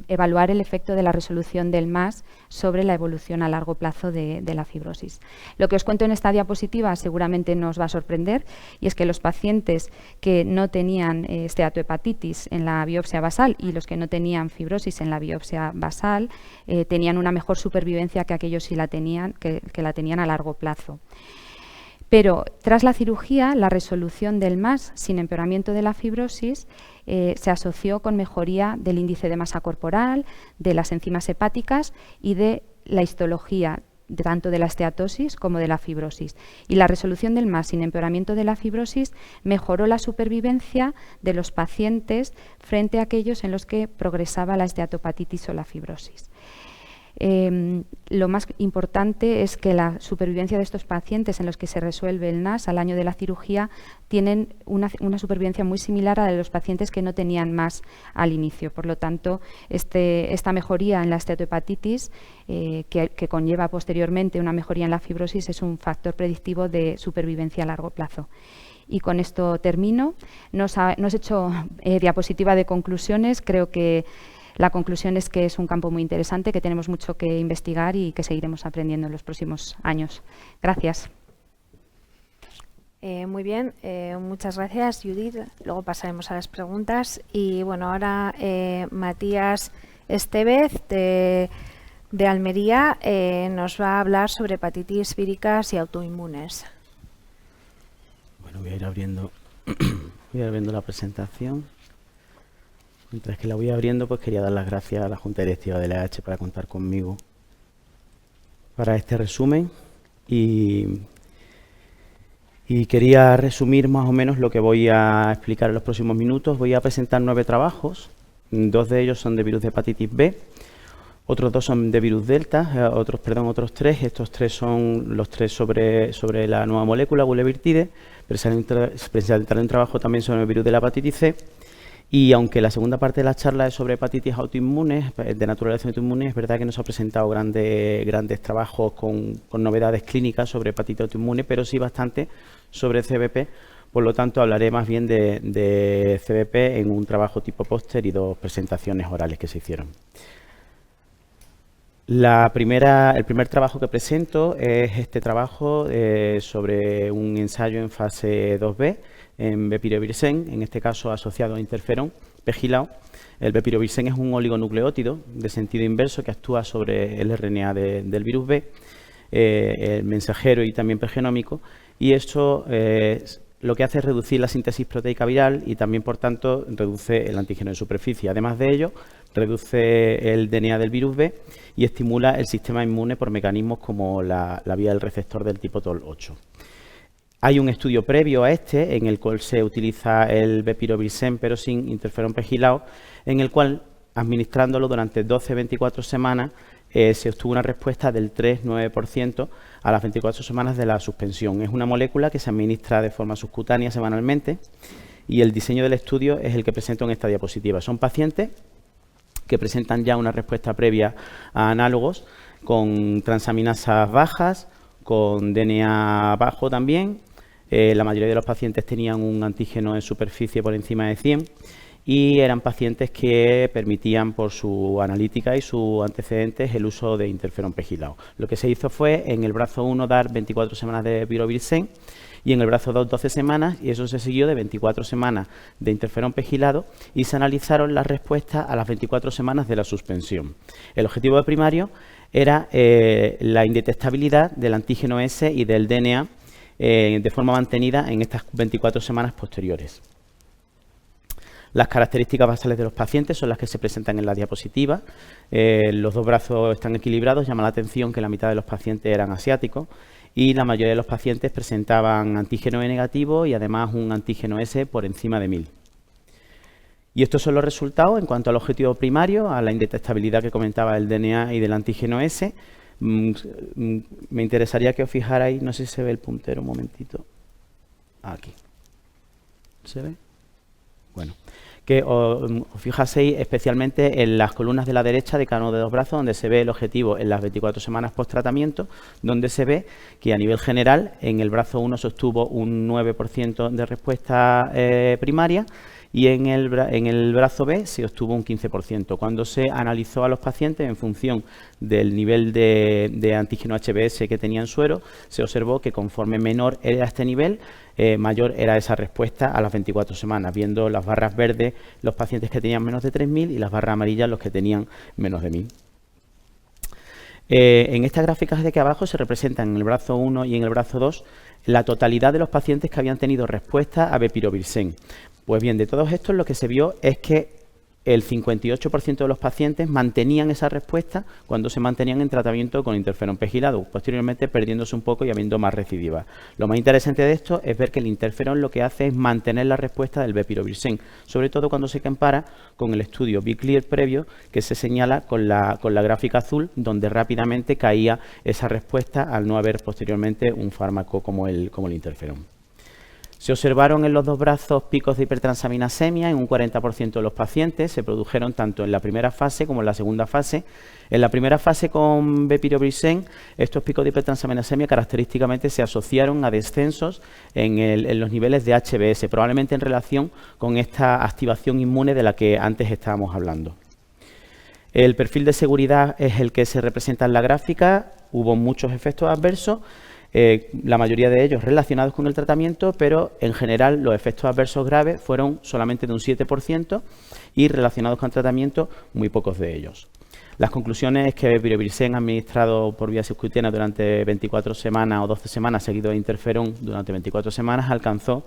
evaluar el efecto de la resolución del MAS sobre la evolución a largo plazo de la fibrosis. Lo que os cuento en esta diapositiva seguramente nos va a sorprender, y es que los pacientes que no tenían esteatohepatitis en la biopsia basal y los que no tenían fibrosis en la biopsia basal tenían una mejor supervivencia que aquellos que la tenían a largo plazo. Pero tras la cirugía, la resolución del MAS sin empeoramiento de la fibrosis se asoció con mejoría del índice de masa corporal, de las enzimas hepáticas y de la histología, tanto de la esteatosis como de la fibrosis. Y la resolución del MAS sin empeoramiento de la fibrosis mejoró la supervivencia de los pacientes frente a aquellos en los que progresaba la esteatohepatitis o la fibrosis. Lo más importante es que la supervivencia de estos pacientes en los que se resuelve el NAS al año de la cirugía tienen una supervivencia muy similar a la de los pacientes que no tenían MAS al inicio. Por lo tanto, esta mejoría en la esteatohepatitis, que conlleva posteriormente una mejoría en la fibrosis, es un factor predictivo de supervivencia a largo plazo. Y con esto termino. No os he hecho diapositiva de conclusiones. Creo que la conclusión es que es un campo muy interesante, que tenemos mucho que investigar y que seguiremos aprendiendo en los próximos años. Gracias. Muy bien, muchas gracias, Judith. Luego pasaremos a las preguntas. Y bueno, ahora Matías Estevez de Almería nos va a hablar sobre hepatitis víricas y autoinmunes. Bueno, voy a ir abriendo la presentación. Mientras que la voy abriendo, pues quería dar las gracias a la Junta Directiva de la EAH para contar conmigo para este resumen y quería resumir más o menos lo que voy a explicar en los próximos minutos. Voy a presentar 9 trabajos, 2 de ellos son de virus de hepatitis B, otros 2 son de virus delta, otros 3. Estos 3 son los 3 sobre la nueva molécula, bulevirtide. Presentaré un trabajo también sobre el virus de la hepatitis C. Y aunque la segunda parte de la charla es sobre hepatitis autoinmunes, de naturaleza autoinmune, es verdad que nos ha presentado grandes trabajos con novedades clínicas sobre hepatitis autoinmune, pero sí bastante sobre CBP. Por lo tanto, hablaré más bien de CBP en un trabajo tipo póster y 2 presentaciones orales que se hicieron. El primer trabajo que presento es este trabajo sobre un ensayo en fase 2B en bepirovirsen, en este caso asociado a interferón pegilado. El bepirovirsen es un oligonucleótido de sentido inverso que actúa sobre el RNA del virus B, el mensajero y también pregenómico, y esto lo que hace es reducir la síntesis proteica viral y también, por tanto, reduce el antígeno de superficie. Además de ello, reduce el DNA del virus B y estimula el sistema inmune por mecanismos como la vía del receptor del tipo TOL8. Hay un estudio previo a este en el cual se utiliza el bepirovirsen pero sin interferón pegilado, en el cual, administrándolo durante 12-24 semanas, se obtuvo una respuesta del 3-9% a las 24 semanas de la suspensión. Es una molécula que se administra de forma subcutánea semanalmente y el diseño del estudio es el que presento en esta diapositiva. Son pacientes que presentan ya una respuesta previa a análogos con transaminasas bajas, con DNA bajo también. La mayoría de los pacientes tenían un antígeno en superficie por encima de 100 y eran pacientes que permitían, por su analítica y sus antecedentes, el uso de interferón pegilado. Lo que se hizo fue, en el brazo 1, dar 24 semanas de bepirovirsen y en el brazo 2, 12 semanas, y eso se siguió de 24 semanas de interferón pegilado y se analizaron las respuestas a las 24 semanas de la suspensión. El objetivo primario era la indetectabilidad del antígeno S y del DNA de forma mantenida en estas 24 semanas posteriores. Las características basales de los pacientes son las que se presentan en la diapositiva. Los 2 brazos están equilibrados. Llama la atención que la mitad de los pacientes eran asiáticos y la mayoría de los pacientes presentaban antígeno E negativo y además un antígeno S por encima de 1000. Y estos son los resultados en cuanto al objetivo primario, a la indetectabilidad que comentaba del DNA y del antígeno S. Me interesaría que os fijarais, no sé si se ve el puntero un momentito. Aquí. ¿Se ve? Bueno, que os fijaseis especialmente en las columnas de la derecha de cada uno de los brazos, donde se ve el objetivo en las 24 semanas post-tratamiento, donde se ve que a nivel general en el brazo 1 se obtuvo un 9% de respuesta primaria y en el brazo B se obtuvo un 15%. Cuando se analizó a los pacientes en función del nivel de antígeno HBS que tenían suero, se observó que conforme menor era este nivel, mayor era esa respuesta a las 24 semanas, viendo las barras verdes los pacientes que tenían menos de 3000 y las barras amarillas los que tenían menos de 1000. En estas gráficas de aquí abajo se representan en el brazo 1 y en el brazo 2 la totalidad de los pacientes que habían tenido respuesta a bepirovirsen. Pues bien, de todos estos lo que se vio es que el 58% de los pacientes mantenían esa respuesta cuando se mantenían en tratamiento con interferón pegilado, posteriormente perdiéndose un poco y habiendo más recidivas. Lo más interesante de esto es ver que el interferón lo que hace es mantener la respuesta del bepirovirsen, sobre todo cuando se compara con el estudio BeClear previo que se señala con la gráfica azul, donde rápidamente caía esa respuesta al no haber posteriormente un fármaco como el interferón. Se observaron en los dos brazos picos de hipertransaminasemia en un 40% de los pacientes. Se produjeron tanto en la primera fase como en la segunda fase. En la primera fase con bepirovirsen, estos picos de hipertransaminasemia característicamente se asociaron a descensos en los niveles de HBS, probablemente en relación con esta activación inmune de la que antes estábamos hablando. El perfil de seguridad es el que se representa en la gráfica. Hubo muchos efectos adversos. La mayoría de ellos relacionados con el tratamiento, pero en general los efectos adversos graves fueron solamente de un 7% y relacionados con el tratamiento muy pocos de ellos. Las conclusiones es que bepirovirsen administrado por vía subcutánea durante 24 semanas o 12 semanas seguido de interferón durante 24 semanas alcanzó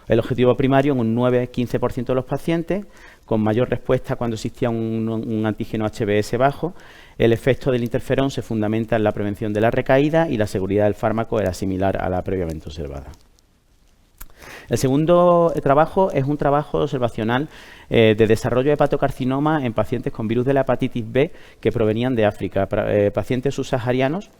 el objetivo primario en un 9-15% de los pacientes, con mayor respuesta cuando existía un antígeno HBS bajo. El efecto del interferón se fundamenta en la prevención de la recaída y la seguridad del fármaco era similar a la previamente observada. El segundo trabajo es un trabajo observacional de desarrollo de hepatocarcinoma en pacientes con virus de la hepatitis B que provenían de África, pacientes subsaharianos,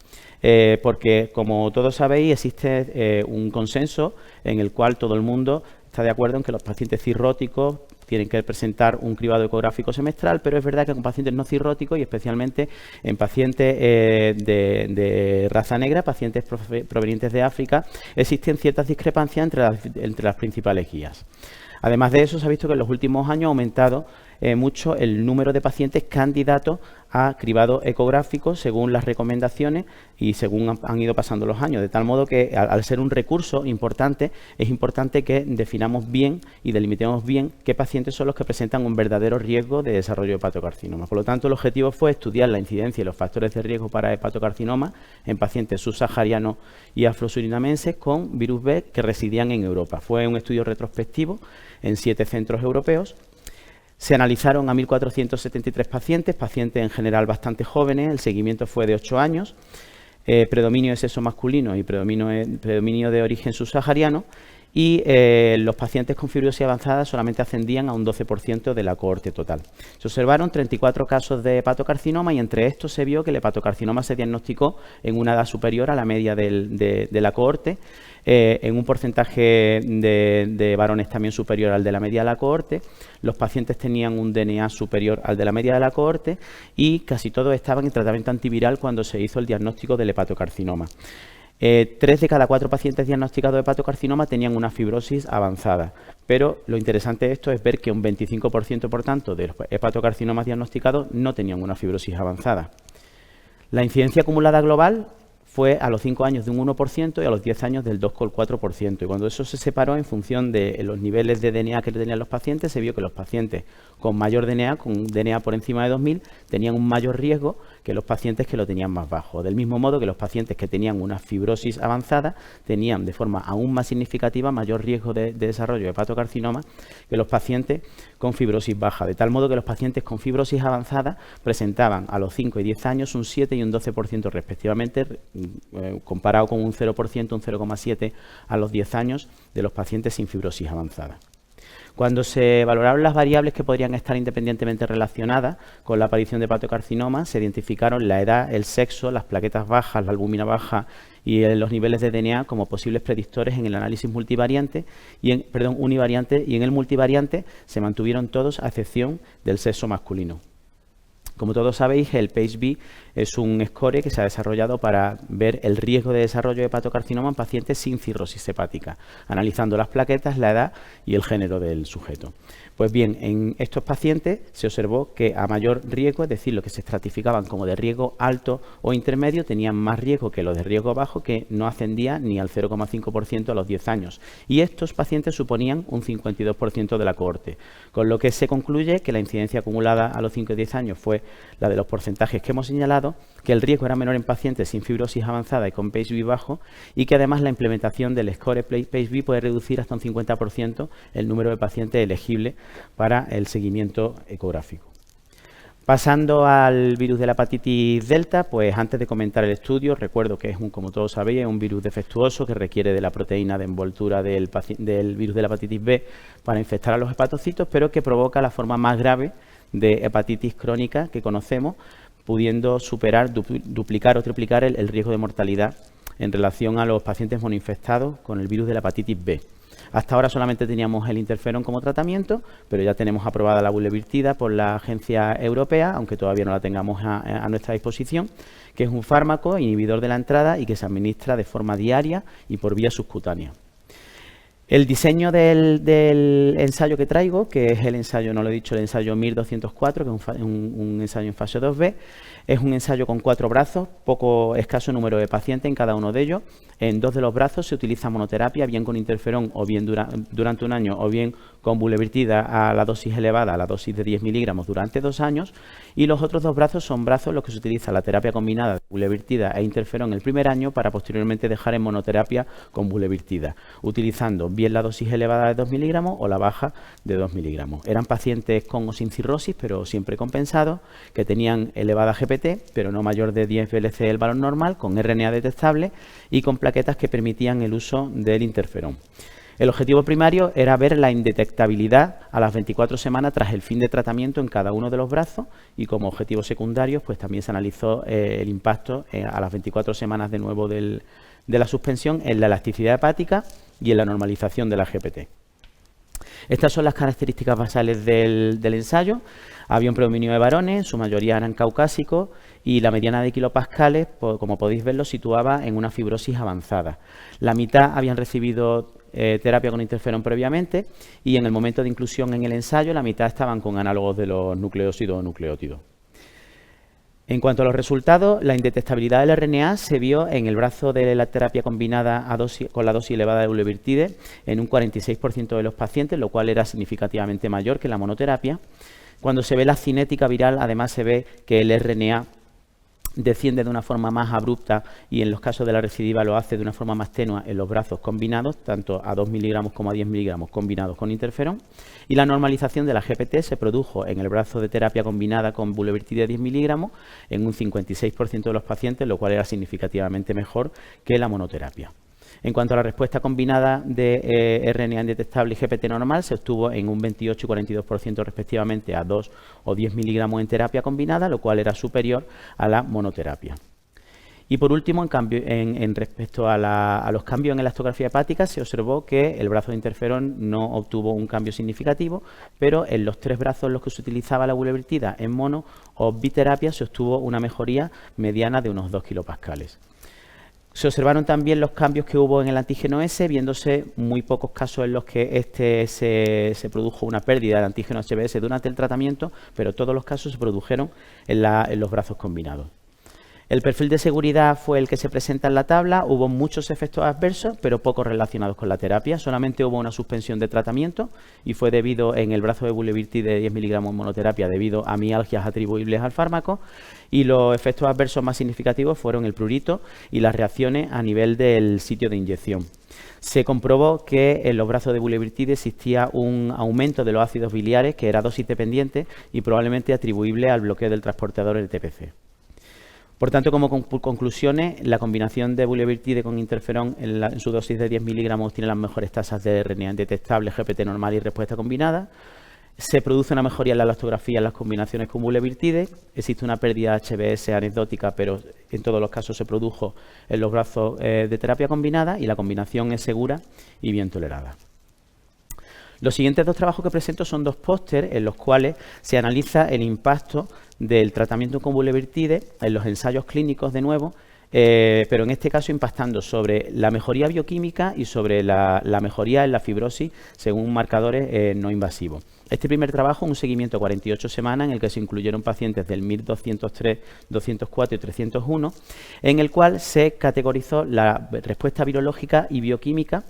porque, como todos sabéis, existe un consenso en el cual todo el mundo está de acuerdo en que los pacientes cirróticos tienen que presentar un cribado ecográfico semestral, pero es verdad que con pacientes no cirróticos y especialmente en pacientes de raza negra, pacientes provenientes de África, existen ciertas discrepancias entre las principales guías. Además de eso, se ha visto que en los últimos años ha aumentado mucho el número de pacientes candidatos a cribado ecográfico según las recomendaciones y según han ido pasando los años, de tal modo que al ser un recurso importante, es importante que definamos bien y delimitemos bien qué pacientes son los que presentan un verdadero riesgo de desarrollo de hepatocarcinoma. Por lo tanto, el objetivo fue estudiar la incidencia y los factores de riesgo para hepatocarcinoma en pacientes subsaharianos y afrosurinamenses con virus B que residían en Europa. Fue un estudio retrospectivo en 7 centros europeos. Se analizaron a 1.473 pacientes en general bastante jóvenes, el seguimiento fue de 8 años, predominio de sexo masculino y predominio de origen subsahariano, y los pacientes con fibrosis avanzada solamente ascendían a un 12% de la cohorte total. Se observaron 34 casos de hepatocarcinoma y entre estos se vio que el hepatocarcinoma se diagnosticó en una edad superior a la media de la cohorte, en un porcentaje de varones también superior al de la media de la cohorte. Los pacientes tenían un DNA superior al de la media de la cohorte y casi todos estaban en tratamiento antiviral cuando se hizo el diagnóstico del hepatocarcinoma. 3 de cada 4 pacientes diagnosticados de hepatocarcinoma tenían una fibrosis avanzada, pero lo interesante de esto es ver que un 25%, por tanto, de los hepatocarcinomas diagnosticados no tenían una fibrosis avanzada. La incidencia acumulada global fue a los 5 años de un 1% y a los 10 años del 2,4%. Y cuando eso se separó en función de los niveles de DNA que tenían los pacientes, se vio que los pacientes con mayor DNA, con DNA por encima de 2000, tenían un mayor riesgo que los pacientes que lo tenían más bajo. Del mismo modo que los pacientes que tenían una fibrosis avanzada tenían de forma aún más significativa mayor riesgo de desarrollo de hepatocarcinoma que los pacientes con fibrosis baja. De tal modo que los pacientes con fibrosis avanzada presentaban a los 5 y 10 años un 7 y un 12% respectivamente comparado con un 0%, un 0,7% a los 10 años de los pacientes sin fibrosis avanzada. Cuando se valoraron las variables que podrían estar independientemente relacionadas con la aparición de hepatocarcinoma, se identificaron la edad, el sexo, las plaquetas bajas, la albúmina baja y los niveles de DNA como posibles predictores en el análisis univariante, y en el multivariante se mantuvieron todos a excepción del sexo masculino. Como todos sabéis, el PAGE-B es un score que se ha desarrollado para ver el riesgo de desarrollo de hepatocarcinoma en pacientes sin cirrosis hepática, analizando las plaquetas, la edad y el género del sujeto. Pues bien, en estos pacientes se observó que a mayor riesgo, es decir, los que se estratificaban como de riesgo alto o intermedio, tenían más riesgo que los de riesgo bajo, que no ascendía ni al 0,5% a los 10 años. Y estos pacientes suponían un 52% de la cohorte, con lo que se concluye que la incidencia acumulada a los 5 y 10 años fue la de los porcentajes que hemos señalado, que el riesgo era menor en pacientes sin fibrosis avanzada y con PAGE-B bajo, y que además la implementación del score PAGE-B puede reducir hasta un 50% el número de pacientes elegibles para el seguimiento ecográfico. Pasando al virus de la hepatitis delta, pues antes de comentar el estudio, recuerdo que es como todos sabéis, es un virus defectuoso que requiere de la proteína de envoltura del virus de la hepatitis B para infectar a los hepatocitos, pero que provoca la forma más grave de hepatitis crónica que conocemos, pudiendo superar, duplicar o triplicar el riesgo de mortalidad en relación a los pacientes monoinfectados con el virus de la hepatitis B. Hasta ahora solamente teníamos el interferón como tratamiento, pero ya tenemos aprobada la bulevirtida por la Agencia Europea, aunque todavía no la tengamos a nuestra disposición, que es un fármaco inhibidor de la entrada y que se administra de forma diaria y por vía subcutánea. El diseño del ensayo que traigo, que es el ensayo, no lo he dicho, el ensayo MIR204, que es un ensayo en fase 2B, es un ensayo con 4 brazos, poco escaso número de pacientes en cada uno de ellos. En 2 de los brazos se utiliza monoterapia, bien con interferón o bien durante un año, o bien con bulevirtida a la dosis elevada, a la dosis de 10 miligramos durante 2 años. Y los otros 2 brazos son brazos en los que se utiliza la terapia combinada de bulevirtida e interferón el primer año para posteriormente dejar en monoterapia con bulevirtida, utilizando bien la dosis elevada de 2 miligramos o la baja de 2 miligramos. Eran pacientes con o sin cirrosis, pero siempre compensados, que tenían elevada GPT, pero no mayor de 10 VLC el valor normal, con RNA detectable y con plaquetas que permitían el uso del interferón. El objetivo primario era ver la indetectabilidad a las 24 semanas tras el fin de tratamiento en cada uno de los brazos, y como objetivos secundarios pues también se analizó el impacto a las 24 semanas de nuevo de la suspensión en la elasticidad hepática y en la normalización de la GPT. Estas son las características basales del ensayo. Había un predominio de varones, en su mayoría eran caucásicos, y la mediana de kilopascales, como podéis ver, lo situaba en una fibrosis avanzada. La mitad habían recibido terapia con interferón previamente, y en el momento de inclusión en el ensayo la mitad estaban con análogos de los nucleósidos o nucleótidos. En cuanto a los resultados, la indetectabilidad del RNA se vio en el brazo de la terapia combinada con la dosis elevada de bulevirtide en un 46% de los pacientes, lo cual era significativamente mayor que la monoterapia. Cuando se ve la cinética viral, además se ve que el RNA desciende de una forma más abrupta, y en los casos de la recidiva lo hace de una forma más tenue en los brazos combinados, tanto a 2 miligramos como a 10 miligramos combinados con interferón. Y la normalización de la GPT se produjo en el brazo de terapia combinada con bulevirtida de 10 miligramos en un 56% de los pacientes, lo cual era significativamente mejor que la monoterapia. En cuanto a la respuesta combinada de RNA indetectable y GPT normal, se obtuvo en un 28 y 42% respectivamente a 2 o 10 miligramos en terapia combinada, lo cual era superior a la monoterapia. Y por último, en respecto a los cambios en elastografía hepática, se observó que el brazo de interferón no obtuvo un cambio significativo, pero en los 3 brazos en los que se utilizaba la bulevirtida en mono o biterapia se obtuvo una mejoría mediana de unos 2 kilopascales. Se observaron también los cambios que hubo en el antígeno S, viéndose muy pocos casos en los que se produjo una pérdida del antígeno HBS durante el tratamiento, pero todos los casos se produjeron en los brazos combinados. El perfil de seguridad fue el que se presenta en la tabla. Hubo muchos efectos adversos, pero pocos relacionados con la terapia. Solamente hubo una suspensión de tratamiento, y fue debido en el brazo de bulevirtide de 10 miligramos en monoterapia debido a mialgias atribuibles al fármaco, y los efectos adversos más significativos fueron el prurito y las reacciones a nivel del sitio de inyección. Se comprobó que en los brazos de bulevirtide existía un aumento de los ácidos biliares que era dosis dependiente y probablemente atribuible al bloqueo del transportador LTPC. Por tanto, como conclusiones, la combinación de bulevirtide con interferón en su dosis de 10 miligramos tiene las mejores tasas de RNA detectable, GPT normal y respuesta combinada. Se produce una mejoría en la lactografía en las combinaciones con bulevirtide. Existe una pérdida HbS anecdótica, pero en todos los casos se produjo en los brazos de terapia combinada y la combinación es segura y bien tolerada. Los siguientes dos trabajos que presento son dos pósteres en los cuales se analiza el impacto del tratamiento con bulevirtide en los ensayos clínicos de nuevo, pero en este caso impactando sobre la mejoría bioquímica y sobre la mejoría en la fibrosis según marcadores no invasivos. Este primer trabajo, un seguimiento de 48 semanas en el que se incluyeron pacientes del MIR 203, 204 y 301, en el cual se categorizó la respuesta virológica y bioquímica.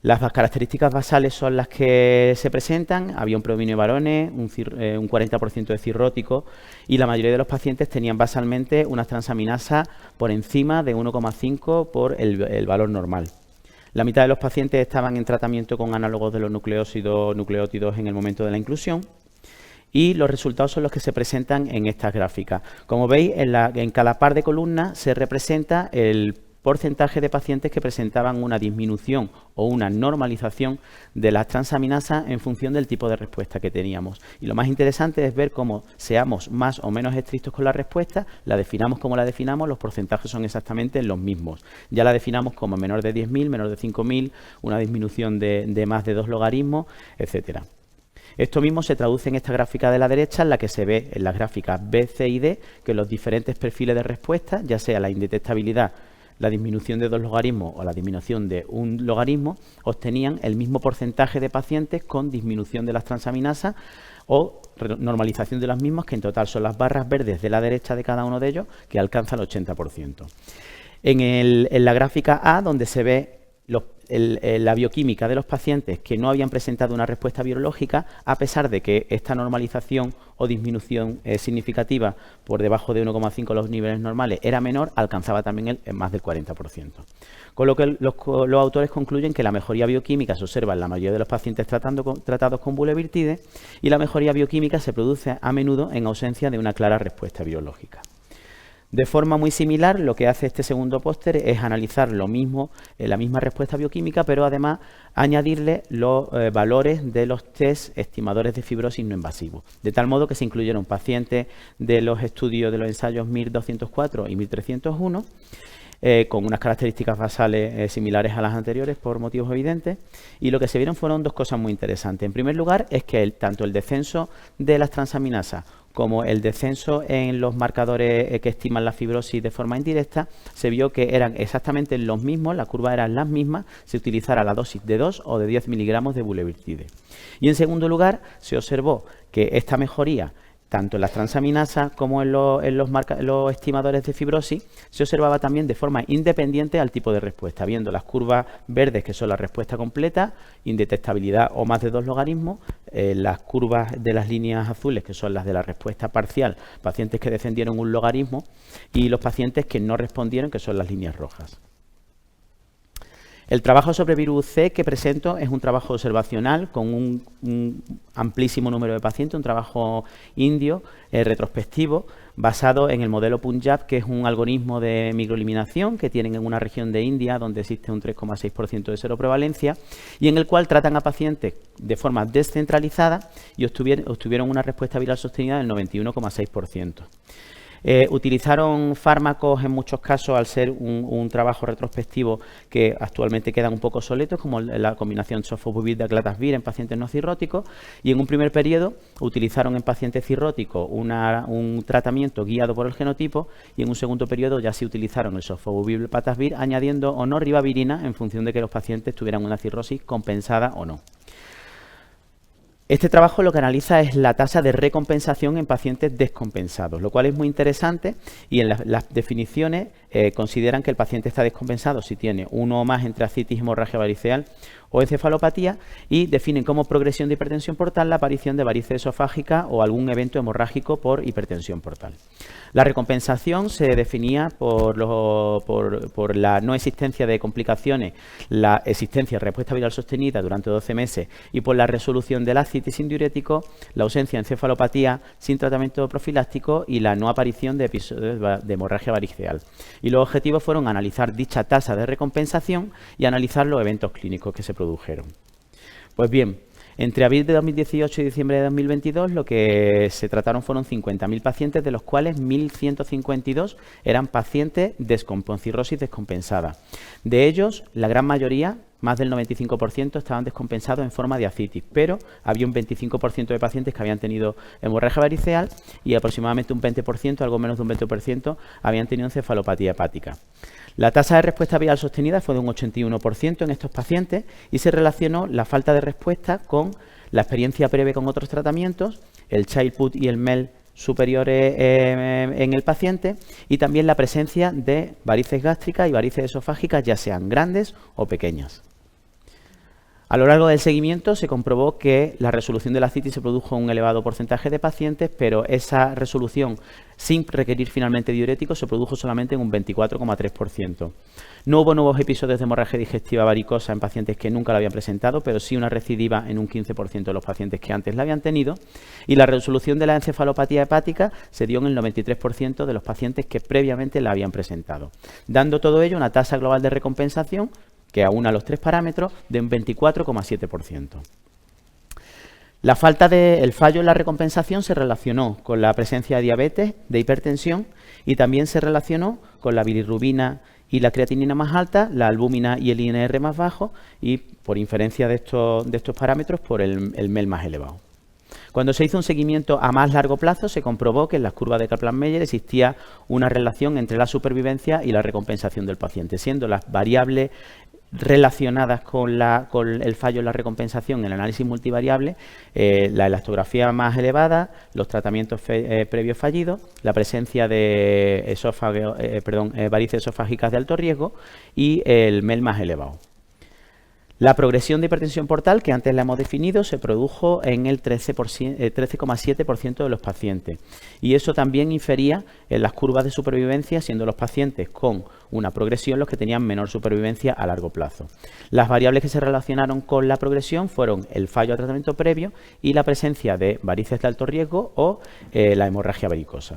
Las características basales son las que se presentan. Había un predominio de varones, un 40% de cirróticos y la mayoría de los pacientes tenían basalmente unas transaminasas por encima de 1,5 por el valor normal. La mitad de los pacientes estaban en tratamiento con análogos de los nucleótidos en el momento de la inclusión. Y los resultados son los que se presentan en estas gráficas. Como veis, en cada par de columnas se representa el porcentaje de pacientes que presentaban una disminución o una normalización de las transaminasas en función del tipo de respuesta que teníamos. Y lo más interesante es ver cómo seamos más o menos estrictos con la respuesta, la definamos como la definamos, los porcentajes son exactamente los mismos. Ya la definamos como menor de 10.000, menor de 5.000, una disminución de más de 2 logaritmos, etcétera. Esto mismo se traduce en esta gráfica de la derecha, en la que se ve en las gráficas B, C y D que los diferentes perfiles de respuesta, ya sea la indetectabilidad, la disminución de 2 logaritmos o la disminución de 1 logaritmo, obtenían el mismo porcentaje de pacientes con disminución de las transaminasas o normalización de las mismas, que en total son las barras verdes de la derecha de cada uno de ellos, que alcanza el 80%. En la gráfica A, donde se ve la bioquímica de los pacientes que no habían presentado una respuesta virológica, a pesar de que esta normalización o disminución significativa por debajo de 1,5 los niveles normales era menor, alcanzaba también más del 40%. Con lo que los autores concluyen que la mejoría bioquímica se observa en la mayoría de los pacientes tratados con bulevirtide y la mejoría bioquímica se produce a menudo en ausencia de una clara respuesta virológica. De forma muy similar, lo que hace este segundo póster es analizar lo mismo, la misma respuesta bioquímica, pero además añadirle los valores de los test estimadores de fibrosis no invasivos. De tal modo que se incluyeron pacientes de los estudios de los ensayos MIR 204 y MIR 301, con unas características basales similares a las anteriores por motivos evidentes, y lo que se vieron fueron dos cosas muy interesantes. En primer lugar, es que tanto el descenso de las transaminasas como el descenso en los marcadores que estiman la fibrosis de forma indirecta, se vio que eran exactamente los mismos, las curvas eran las mismas, si utilizara la dosis de 2 o de 10 miligramos de bulevirtide. Y en segundo lugar, se observó que esta mejoría, tanto en las transaminasas como en los estimadores de fibrosis, se observaba también de forma independiente al tipo de respuesta, viendo las curvas verdes, que son la respuesta completa, indetectabilidad o más de 2 logaritmos, las curvas de las líneas azules, que son las de la respuesta parcial, pacientes que descendieron un logaritmo, y los pacientes que no respondieron, que son las líneas rojas. El trabajo sobre virus C que presento es un trabajo observacional con un amplísimo número de pacientes, un trabajo indio, retrospectivo, basado en el modelo Punjab, que es un algoritmo de microeliminación que tienen en una región de India donde existe un 3,6% de seroprevalencia y en el cual tratan a pacientes de forma descentralizada y obtuvieron una respuesta viral sostenida del 91,6%. Utilizaron fármacos en muchos casos al ser un trabajo retrospectivo que actualmente quedan un poco obsoletos, como la combinación sofosbuvir-daclatasvir en pacientes no cirróticos, y en un primer periodo utilizaron en pacientes cirróticos un tratamiento guiado por el genotipo, y en un segundo periodo ya sí utilizaron el sofosbuvir-patasvir añadiendo o no ribavirina en función de que los pacientes tuvieran una cirrosis compensada o no. Este trabajo lo que analiza es la tasa de recompensación en pacientes descompensados, lo cual es muy interesante, y en las definiciones consideran que el paciente está descompensado si tiene uno o más entre ascitis, hemorragia variceal o encefalopatía, y definen como progresión de hipertensión portal la aparición de varices esofágica o algún evento hemorrágico por hipertensión portal. La recompensación se definía por la no existencia de complicaciones, la existencia de respuesta viral sostenida durante 12 meses y por la resolución de la ascitis sin diurético, la ausencia de encefalopatía sin tratamiento profiláctico y la no aparición de episodios de hemorragia variceal. Y los objetivos fueron analizar dicha tasa de recompensación y analizar los eventos clínicos que se produjeron. Pues bien, entre abril de 2018 y diciembre de 2022 lo que se trataron fueron 50.000 pacientes, de los cuales 1.152 eran pacientes con cirrosis descompensada. De ellos, la gran mayoría, más del 95%, estaban descompensados en forma de ascitis, pero había un 25% de pacientes que habían tenido hemorragia variceal y aproximadamente un 20%, algo menos de un 20%, habían tenido encefalopatía hepática. La tasa de respuesta viral sostenida fue de un 81% en estos pacientes y se relacionó la falta de respuesta con la experiencia previa con otros tratamientos, el child-put y el MEL superiores en el paciente y también la presencia de varices gástricas y varices esofágicas, ya sean grandes o pequeñas. A lo largo del seguimiento se comprobó que la resolución de la ascitis se produjo en un elevado porcentaje de pacientes, pero esa resolución sin requerir finalmente diuréticos se produjo solamente en un 24,3%. No hubo nuevos episodios de hemorragia digestiva varicosa en pacientes que nunca la habían presentado, pero sí una recidiva en un 15% de los pacientes que antes la habían tenido. Y la resolución de la encefalopatía hepática se dio en el 93% de los pacientes que previamente la habían presentado, dando todo ello una tasa global de recompensación que aúna los tres parámetros de un 24,7%. El fallo en la recompensación se relacionó con la presencia de diabetes, de hipertensión y también se relacionó con la bilirrubina y la creatinina más alta, la albúmina y el INR más bajo y, por inferencia de estos parámetros, por el MEL más elevado. Cuando se hizo un seguimiento a más largo plazo, se comprobó que en las curvas de Kaplan-Meier existía una relación entre la supervivencia y la recompensación del paciente, siendo las variables relacionadas con el fallo en la recompensación en el análisis multivariable, la elastografía más elevada, los tratamientos previos fallidos, la presencia de varices esofágicas de alto riesgo y el MEL más elevado. La progresión de hipertensión portal, que antes la hemos definido, se produjo en el 13,7% de los pacientes. Y eso también infería en las curvas de supervivencia, siendo los pacientes con una progresión los que tenían menor supervivencia a largo plazo. Las variables que se relacionaron con la progresión fueron el fallo a tratamiento previo y la presencia de varices de alto riesgo o la hemorragia varicosa.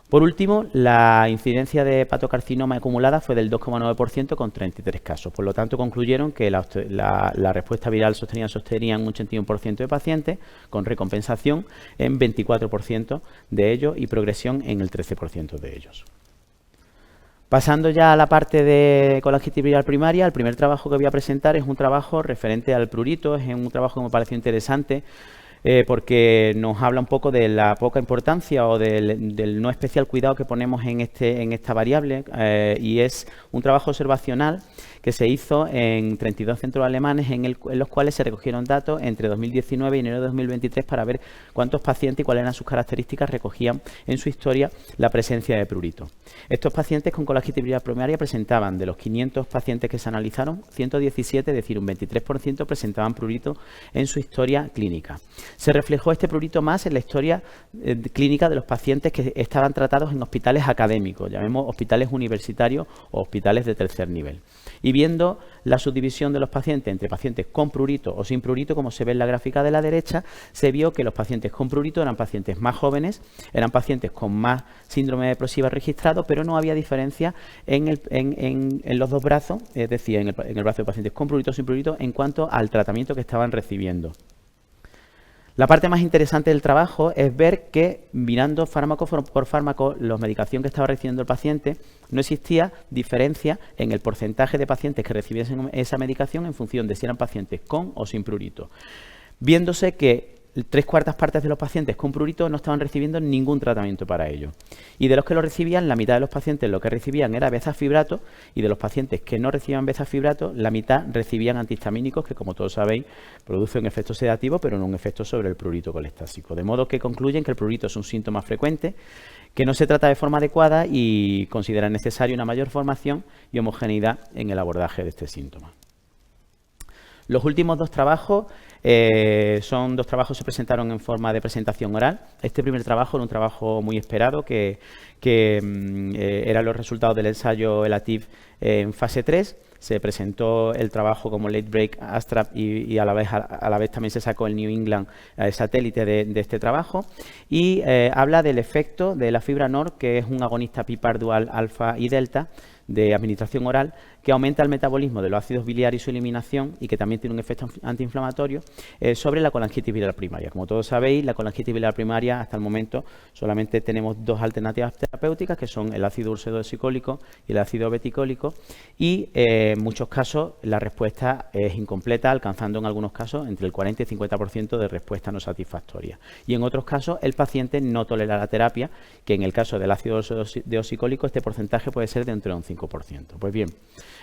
Por último, la incidencia de hepatocarcinoma acumulada fue del 2,9% con 33 casos. Por lo tanto, concluyeron que la respuesta viral sostenía en un 81% de pacientes, con recompensación en 24% de ellos y progresión en el 13% de ellos. Pasando ya a la parte de colangitis viral primaria, el primer trabajo que voy a presentar es un trabajo referente al prurito. Es un trabajo que me pareció interesante, porque nos habla un poco de la poca importancia o del no especial cuidado que ponemos en esta variable, y es un trabajo observacional que se hizo en 32 centros alemanes en los cuales se recogieron datos entre 2019 y enero de 2023 para ver cuántos pacientes y cuáles eran sus características recogían en su historia la presencia de prurito. Estos pacientes con colangitis viral primaria presentaban, de los 500 pacientes que se analizaron, 117, es decir, un 23% presentaban prurito en su historia clínica. Se reflejó este prurito más en la historia clínica de los pacientes que estaban tratados en hospitales académicos, llamemos hospitales universitarios o hospitales de tercer nivel. Y viendo la subdivisión de los pacientes entre pacientes con prurito o sin prurito, como se ve en la gráfica de la derecha, se vio que los pacientes con prurito eran pacientes más jóvenes, eran pacientes con más síndrome depresiva registrado, pero no había diferencia en los dos brazos, es decir, en el brazo de pacientes con prurito o sin prurito, en cuanto al tratamiento que estaban recibiendo. La parte más interesante del trabajo es ver que, mirando fármaco por fármaco, la medicación que estaba recibiendo el paciente, no existía diferencia en el porcentaje de pacientes que recibiesen esa medicación en función de si eran pacientes con o sin prurito, viéndose que 3/4 partes de los pacientes con prurito no estaban recibiendo ningún tratamiento para ello. Y de los que lo recibían, la mitad de los pacientes lo que recibían era bezafibrato, y de los pacientes que no recibían bezafibrato, la mitad recibían antihistamínicos, que, como todos sabéis, producen un efecto sedativo, pero no un efecto sobre el prurito colestásico. De modo que concluyen que el prurito es un síntoma frecuente, que no se trata de forma adecuada y consideran necesaria una mayor formación y homogeneidad en el abordaje de este síntoma. Los últimos dos trabajos son dos trabajos que se presentaron en forma de presentación oral. Este primer trabajo era un trabajo muy esperado, que eran los resultados del ensayo ELATIV en fase 3. se presentó el trabajo como late break abstract y a la vez también se sacó el New England satélite de este trabajo, y habla del efecto de la fibra NOR, que es un agonista PPAR dual alfa y delta de administración oral, que aumenta el metabolismo de los ácidos biliares y su eliminación, y que también tiene un efecto antiinflamatorio sobre la colangitis biliar primaria. Como todos sabéis, la colangitis biliar primaria, hasta el momento solamente tenemos dos alternativas terapéuticas, que son el ácido ursodeoxicólico y el ácido beticólico, y en muchos casos la respuesta es incompleta, alcanzando en algunos casos entre el 40 y 50% de respuesta no satisfactoria. Y en otros casos el paciente no tolera la terapia, que en el caso del ácido ursodeoxicólico este porcentaje puede ser de entre un 5%. Pues bien,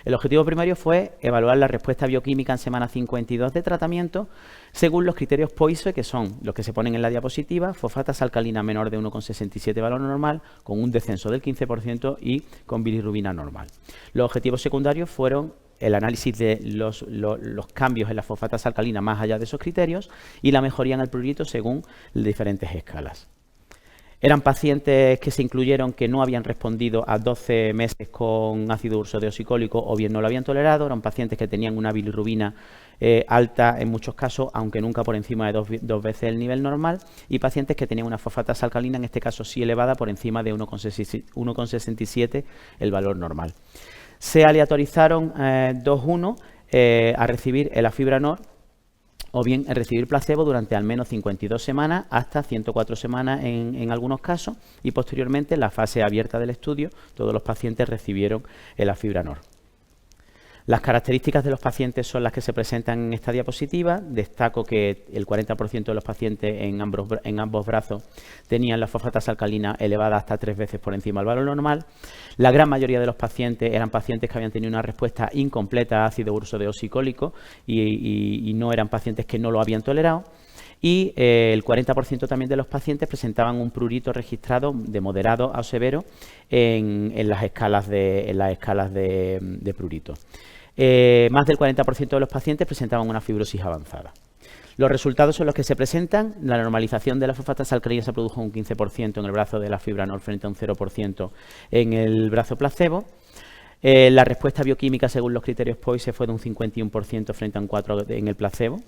el objetivo primario fue evaluar la respuesta bioquímica en semana 52 de tratamiento según los criterios POISE, que son los que se ponen en la diapositiva: fosfatas alcalina menor de 1,67 valor normal, con un descenso del 15% y con bilirrubina normal. Los objetivos secundarios fueron el análisis de los cambios en las fosfatas alcalinas más allá de esos criterios y la mejoría en el prurito según diferentes escalas. Eran pacientes que se incluyeron que no habían respondido a 12 meses con ácido ursodeoxicólico o bien no lo habían tolerado. Eran pacientes que tenían una bilirrubina alta en muchos casos, aunque nunca por encima de dos veces el nivel normal, y pacientes que tenían una fosfatas alcalina, en este caso sí elevada, por encima de 1,67 el valor normal. Se aleatorizaron 2-1 a recibir el afibranor o bien recibir placebo durante al menos 52 semanas hasta 104 semanas en algunos casos, y posteriormente en la fase abierta del estudio todos los pacientes recibieron el afibranor. Las características de los pacientes son las que se presentan en esta diapositiva. Destaco que el 40% de los pacientes en ambos brazos tenían las fosfatas alcalinas elevadas hasta 3 veces por encima del valor normal. La gran mayoría de los pacientes eran pacientes que habían tenido una respuesta incompleta a ácido ursodeoxicólico y no eran pacientes que no lo habían tolerado. Y el 40% también de los pacientes presentaban un prurito registrado de moderado a severo en las escalas de prurito. Más del 40% de los pacientes presentaban una fibrosis avanzada. Los resultados son los que se presentan. La normalización de las fosfatas alcalinas se produjo un 15% en el brazo de la afibranor frente a un 0% en el brazo placebo. La respuesta bioquímica según los criterios POISE fue de un 51% frente a un 4% en el placebo.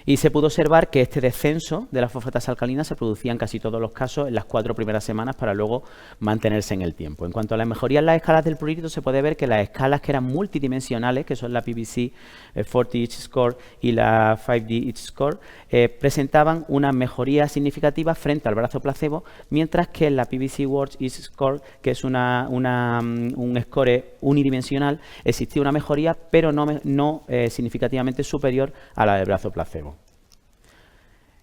Y se pudo observar que este descenso de las fosfatas alcalinas se producía en casi todos los casos en las 4 primeras semanas para luego mantenerse en el tiempo. En cuanto a la mejoría en las escalas del prurito, se puede ver que las escalas que eran multidimensionales, que son la PBC 40 Itch Score y la 5D Itch Score, presentaban una mejoría significativa frente al brazo placebo, mientras que en la PBC Worst Itch Score, que es un score unidimensional, existía una mejoría, pero no significativamente superior a la del brazo placebo.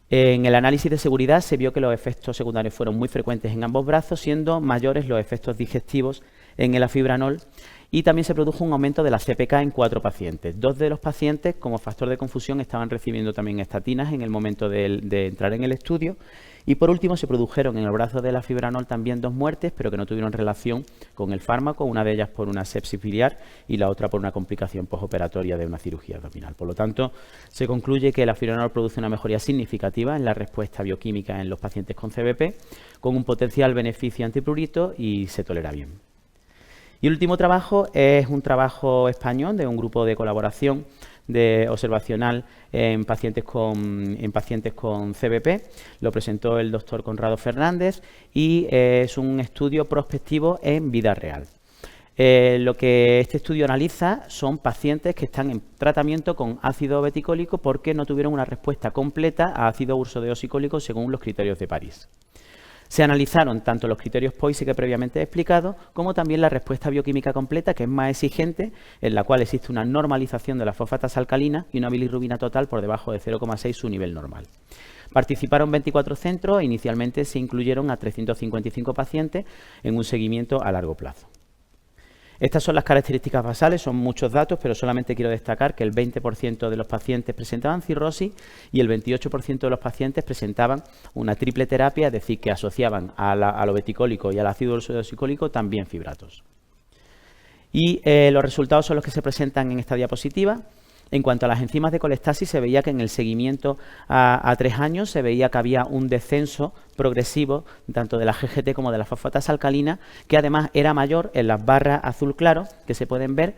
En el análisis de seguridad se vio que los efectos secundarios fueron muy frecuentes en ambos brazos, siendo mayores los efectos digestivos en el afibranol, y también se produjo un aumento de la CPK en 4 pacientes. 2 de los pacientes, como factor de confusión, estaban recibiendo también estatinas en el momento de entrar en el estudio. Y por último, se produjeron en el brazo del afibranol también 2 muertes, pero que no tuvieron relación con el fármaco, una de ellas por una sepsis biliar y la otra por una complicación postoperatoria de una cirugía abdominal. Por lo tanto, se concluye que el afibranol produce una mejoría significativa en la respuesta bioquímica en los pacientes con CBP, con un potencial beneficio antiprurito y se tolera bien. Y el último trabajo es un trabajo español de un grupo de colaboración observacional en pacientes con CBP. Lo presentó el doctor Conrado Fernández y es un estudio prospectivo en vida real. Lo que este estudio analiza son pacientes que están en tratamiento con ácido beticólico porque no tuvieron una respuesta completa a ácido ursodeoxicólico según los criterios de París. Se analizaron tanto los criterios POISE que previamente he explicado, como también la respuesta bioquímica completa, que es más exigente, en la cual existe una normalización de las fosfatas alcalinas y una bilirrubina total por debajo de 0,6 su nivel normal. Participaron 24 centros e inicialmente se incluyeron a 355 pacientes en un seguimiento a largo plazo. Estas son las características basales, son muchos datos, pero solamente quiero destacar que el 20% de los pacientes presentaban cirrosis y el 28% de los pacientes presentaban una triple terapia, es decir, que asociaban a lo beticólico y al ácido ursodeoxicólico también fibratos. Y los resultados son los que se presentan en esta diapositiva. En cuanto a las enzimas de colestasis, se veía que en el seguimiento a 3 años se veía que había un descenso progresivo tanto de la GGT como de las fosfatas alcalinas, que además era mayor en las barras azul claro que se pueden ver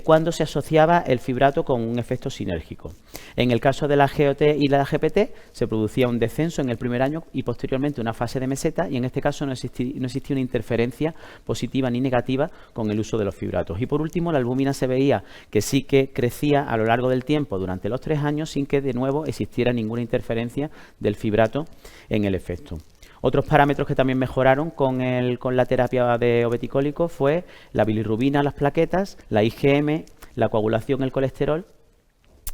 cuando se asociaba el fibrato con un efecto sinérgico. En el caso de la GOT y la GPT se producía un descenso en el primer año y posteriormente una fase de meseta, y en este caso no existía una interferencia positiva ni negativa con el uso de los fibratos. Y por último, la albúmina se veía que sí que crecía a lo largo del tiempo durante los 3 años sin que de nuevo existiera ninguna interferencia del fibrato en el efecto. Otros parámetros que también mejoraron con la terapia de obeticólico fue la bilirrubina, las plaquetas, la IgM, la coagulación, el colesterol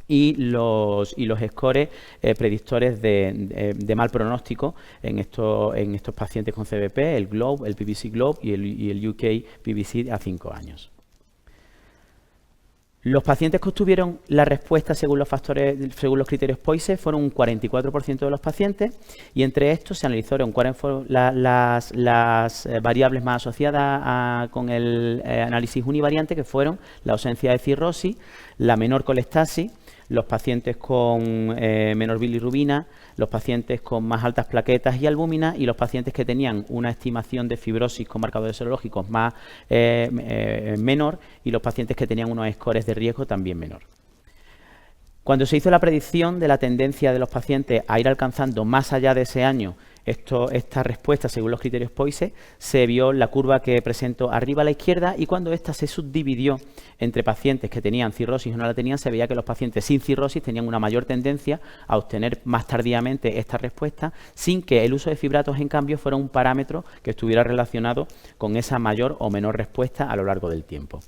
y los scores predictores de mal pronóstico en estos pacientes con CBP, el GLOBE, el PBC GLOBE y el UK PBC a 5 años. Los pacientes que obtuvieron la respuesta según los criterios POISE fueron un 44% de los pacientes, y entre estos se analizaron cuáles fueron las variables más asociadas con el análisis univariante, que fueron la ausencia de cirrosis, la menor colestasis, los pacientes con menor bilirrubina, los pacientes con más altas plaquetas y albúmina, y los pacientes que tenían una estimación de fibrosis con marcadores serológicos más menor, y los pacientes que tenían unos scores de riesgo también menor. Cuando se hizo la predicción de la tendencia de los pacientes a ir alcanzando más allá de ese año esta respuesta según los criterios POISE, se vio la curva que presento arriba a la izquierda, y cuando esta se subdividió entre pacientes que tenían cirrosis o no la tenían, se veía que los pacientes sin cirrosis tenían una mayor tendencia a obtener más tardíamente esta respuesta, sin que el uso de fibratos, en cambio, fuera un parámetro que estuviera relacionado con esa mayor o menor respuesta a lo largo del tiempo.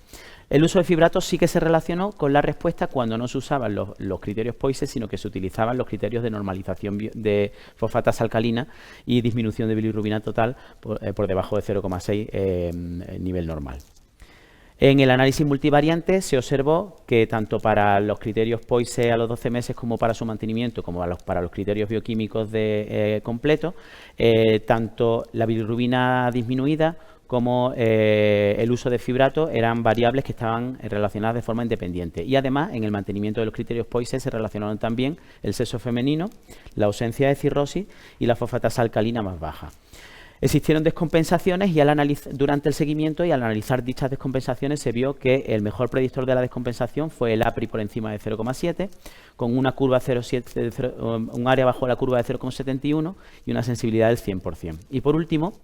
El uso de fibratos sí que se relacionó con la respuesta cuando no se usaban los criterios POISE, sino que se utilizaban los criterios de normalización de fosfatas alcalinas y disminución de bilirrubina total por debajo de 0,6 nivel normal. En el análisis multivariante se observó que tanto para los criterios POISE a los 12 meses como para su mantenimiento, como para los criterios bioquímicos completos, tanto la bilirrubina disminuida como el uso de fibrato eran variables que estaban relacionadas de forma independiente. Y además, en el mantenimiento de los criterios POISE se relacionaron también el sexo femenino, la ausencia de cirrosis y la fosfatasa alcalina más baja. Existieron descompensaciones y durante el seguimiento y al analizar dichas descompensaciones se vio que el mejor predictor de la descompensación fue el APRI por encima de 0,7, con una curva 0,7, un área bajo la curva de 0,71 y una sensibilidad del 100%. Y por último,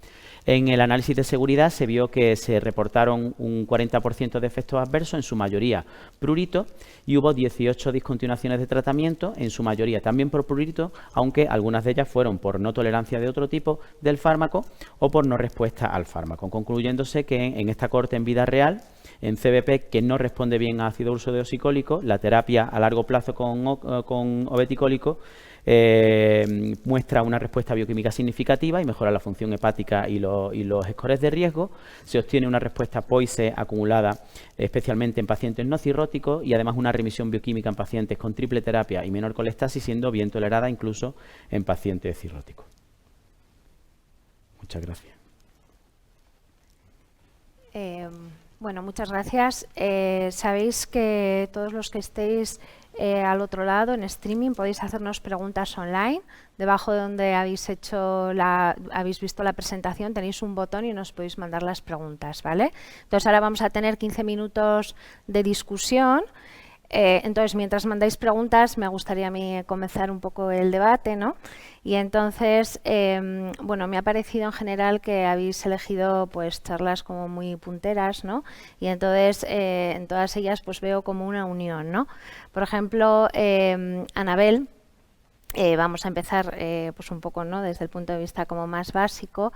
en el análisis de seguridad se vio que se reportaron un 40% de efectos adversos, en su mayoría prurito, y hubo 18 discontinuaciones de tratamiento, en su mayoría también por prurito, aunque algunas de ellas fueron por no tolerancia de otro tipo del fármaco o por no respuesta al fármaco, concluyéndose que en esta corte en vida real, en CBP que no responde bien a ácido ursodeoxicólico, la terapia a largo plazo con obeticólico muestra una respuesta bioquímica significativa y mejora la función hepática y los scores de riesgo. Se obtiene una respuesta POISE acumulada especialmente en pacientes no cirróticos, y además una remisión bioquímica en pacientes con triple terapia y menor colestasis, siendo bien tolerada incluso en pacientes cirróticos. Muchas gracias. Bueno, muchas gracias. Sabéis que todos los que estéis al otro lado en streaming podéis hacernos preguntas online. Debajo de donde habéis visto la presentación tenéis un botón y nos podéis mandar las preguntas, ¿vale? Entonces ahora vamos a tener 15 minutos de discusión. Entonces, mientras mandáis preguntas, me gustaría a mí comenzar un poco el debate, ¿no? Y entonces, bueno, me ha parecido en general que habéis elegido pues charlas como muy punteras, ¿no? Y entonces, en todas ellas pues veo como una unión, ¿no? Por ejemplo, Anabel, vamos a empezar pues un poco, ¿no?, desde el punto de vista como más básico.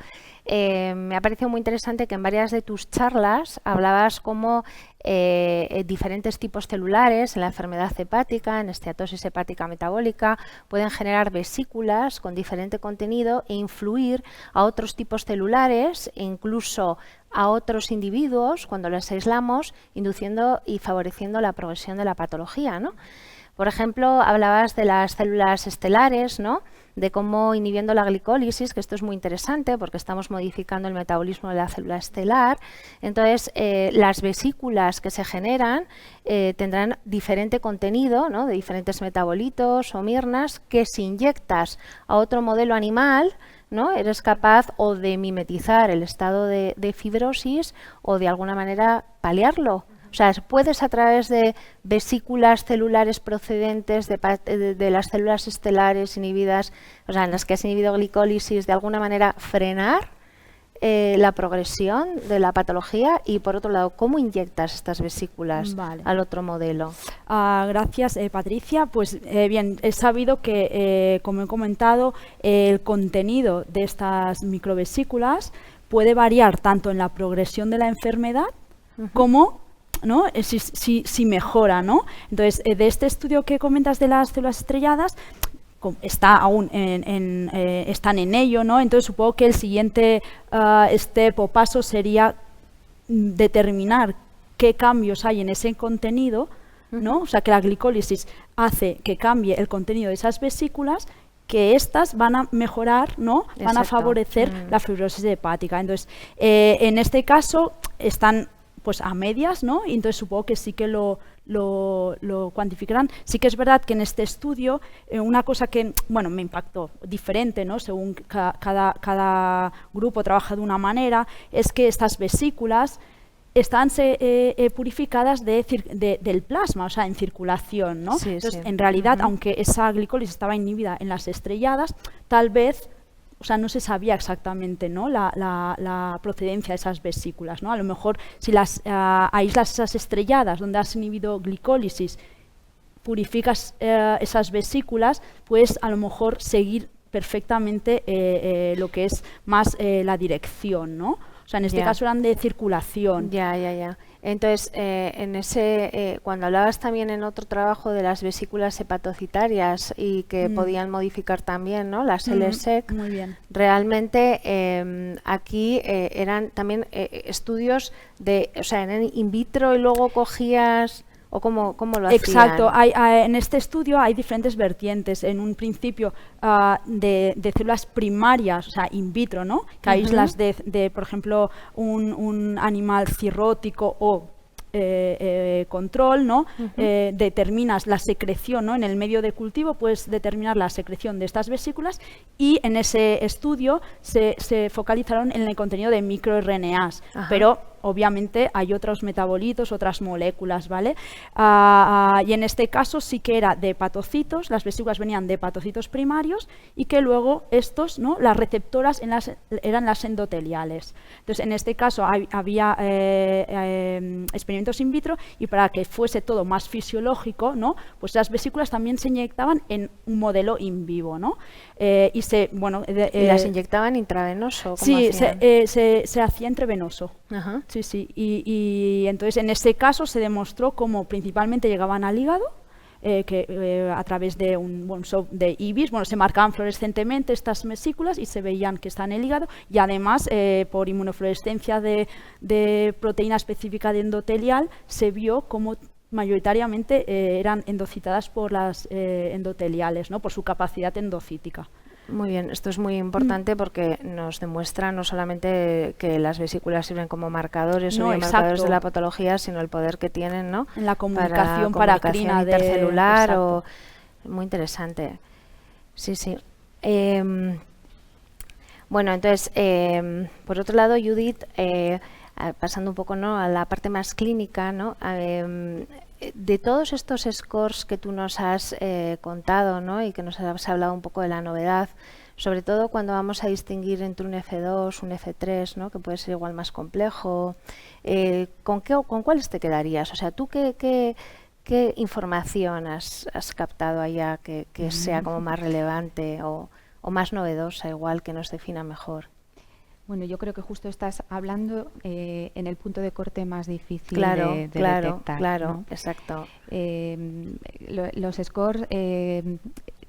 Me ha parecido muy interesante que en varias de tus charlas hablabas como diferentes tipos celulares en la enfermedad hepática, en esteatosis hepática metabólica, pueden generar vesículas con diferente contenido e influir a otros tipos celulares e incluso a otros individuos cuando los aislamos, induciendo y favoreciendo la progresión de la patología, ¿no? Por ejemplo, hablabas de las células estelares, ¿no?, de cómo inhibiendo la glicólisis, que esto es muy interesante porque estamos modificando el metabolismo de la célula estelar. Entonces, las vesículas que se generan tendrán diferente contenido, ¿no?, de diferentes metabolitos o mirnas que si inyectas a otro modelo animal, ¿no? Eres capaz o de mimetizar el estado de fibrosis o de alguna manera paliarlo. O sea, puedes a través de vesículas celulares procedentes de las células estelares inhibidas, o sea, en las que has inhibido glicólisis, de alguna manera frenar la progresión de la patología. Y por otro lado, ¿cómo inyectas estas vesículas al otro modelo? Gracias, Patricia. Pues bien, he sabido que, como he comentado, el contenido de estas microvesículas puede variar tanto en la progresión de la enfermedad como, ¿no?, si mejora, ¿no? Entonces, de este estudio que comentas de las células estrelladas, está aún están en ello, ¿no? Entonces supongo que el siguiente step o paso sería determinar qué cambios hay en ese contenido, ¿no? O sea, que la glicólisis hace que cambie el contenido de esas vesículas, que estas van a mejorar, ¿no? Van a favorecer la fibrosis hepática. Entonces, en este caso están pues a medias, ¿no? Y entonces supongo que sí que lo cuantificarán. Sí que es verdad que en este estudio una cosa que, bueno, me impactó diferente, ¿no?, según cada grupo trabaja de una manera, es que estas vesículas están purificadas del plasma, o sea, en circulación, ¿no? Entonces, en realidad, aunque esa glicólisis estaba inhibida en las estrelladas, tal vez, o sea, no se sabía exactamente, ¿no?, la procedencia de esas vesículas, ¿no? A lo mejor si las aíslas esas estrelladas donde has inhibido glicólisis, purificas esas vesículas, puedes a lo mejor seguir perfectamente lo que es más la dirección, ¿no? O sea, en este caso eran de circulación. Ya. Entonces, cuando hablabas también en otro trabajo de las vesículas hepatocitarias y que podían modificar también, ¿no?, las LSEC, muy bien. Realmente aquí eran también estudios o sea, en in vitro y luego cogías... ¿O cómo lo hacían? Exacto. En este estudio hay diferentes vertientes. En un principio de células primarias, o sea, in vitro, ¿no?, que aíslas de, por ejemplo, un animal cirrótico o control, ¿no? Determinas la secreción, ¿no?, en el medio de cultivo, puedes determinar la secreción de estas vesículas, y en ese estudio se focalizaron en el contenido de microRNAs, pero obviamente hay otros metabolitos, otras moléculas, ¿vale? Y en este caso sí que era de hepatocitos, las vesículas venían de hepatocitos primarios, y que luego estos, ¿no?, las receptoras eran las endoteliales. Entonces, en este caso había experimentos in vitro, y para que fuese todo más fisiológico, ¿no?, pues las vesículas también se inyectaban en un modelo in vivo, ¿no? ¿Y las inyectaban intravenoso? Sí, se hacía intravenoso. Sí. Y entonces en este caso se demostró cómo principalmente llegaban al hígado, a través de un show de IBIS, se marcaban fluorescentemente estas vesículas y se veían que está en el hígado, y además por inmunofluorescencia de proteína específica de endotelial se vio como mayoritariamente eran endocitadas por las endoteliales, ¿no?, por su capacidad endocítica. Muy bien, esto es muy importante porque nos demuestra no solamente que las vesículas sirven como marcadores o marcadores de la patología, sino el poder que tienen, ¿no?, en la comunicación paracrina intercelular. Muy interesante. Sí. Bueno, entonces, por otro lado, Judith, pasando un poco, ¿no?, a la parte más clínica, ¿no?, de todos estos scores que tú nos has contado, ¿no?, y que nos has hablado un poco de la novedad, sobre todo cuando vamos a distinguir entre un F2, un F3, ¿no?, que puede ser igual más complejo, ¿con cuáles te quedarías? O sea, ¿tú qué información has captado allá que sea como más relevante o más novedosa, igual, que nos defina mejor? Bueno, yo creo que justo estás hablando en el punto de corte más difícil de detectar. Claro, ¿no? Exacto. Los scores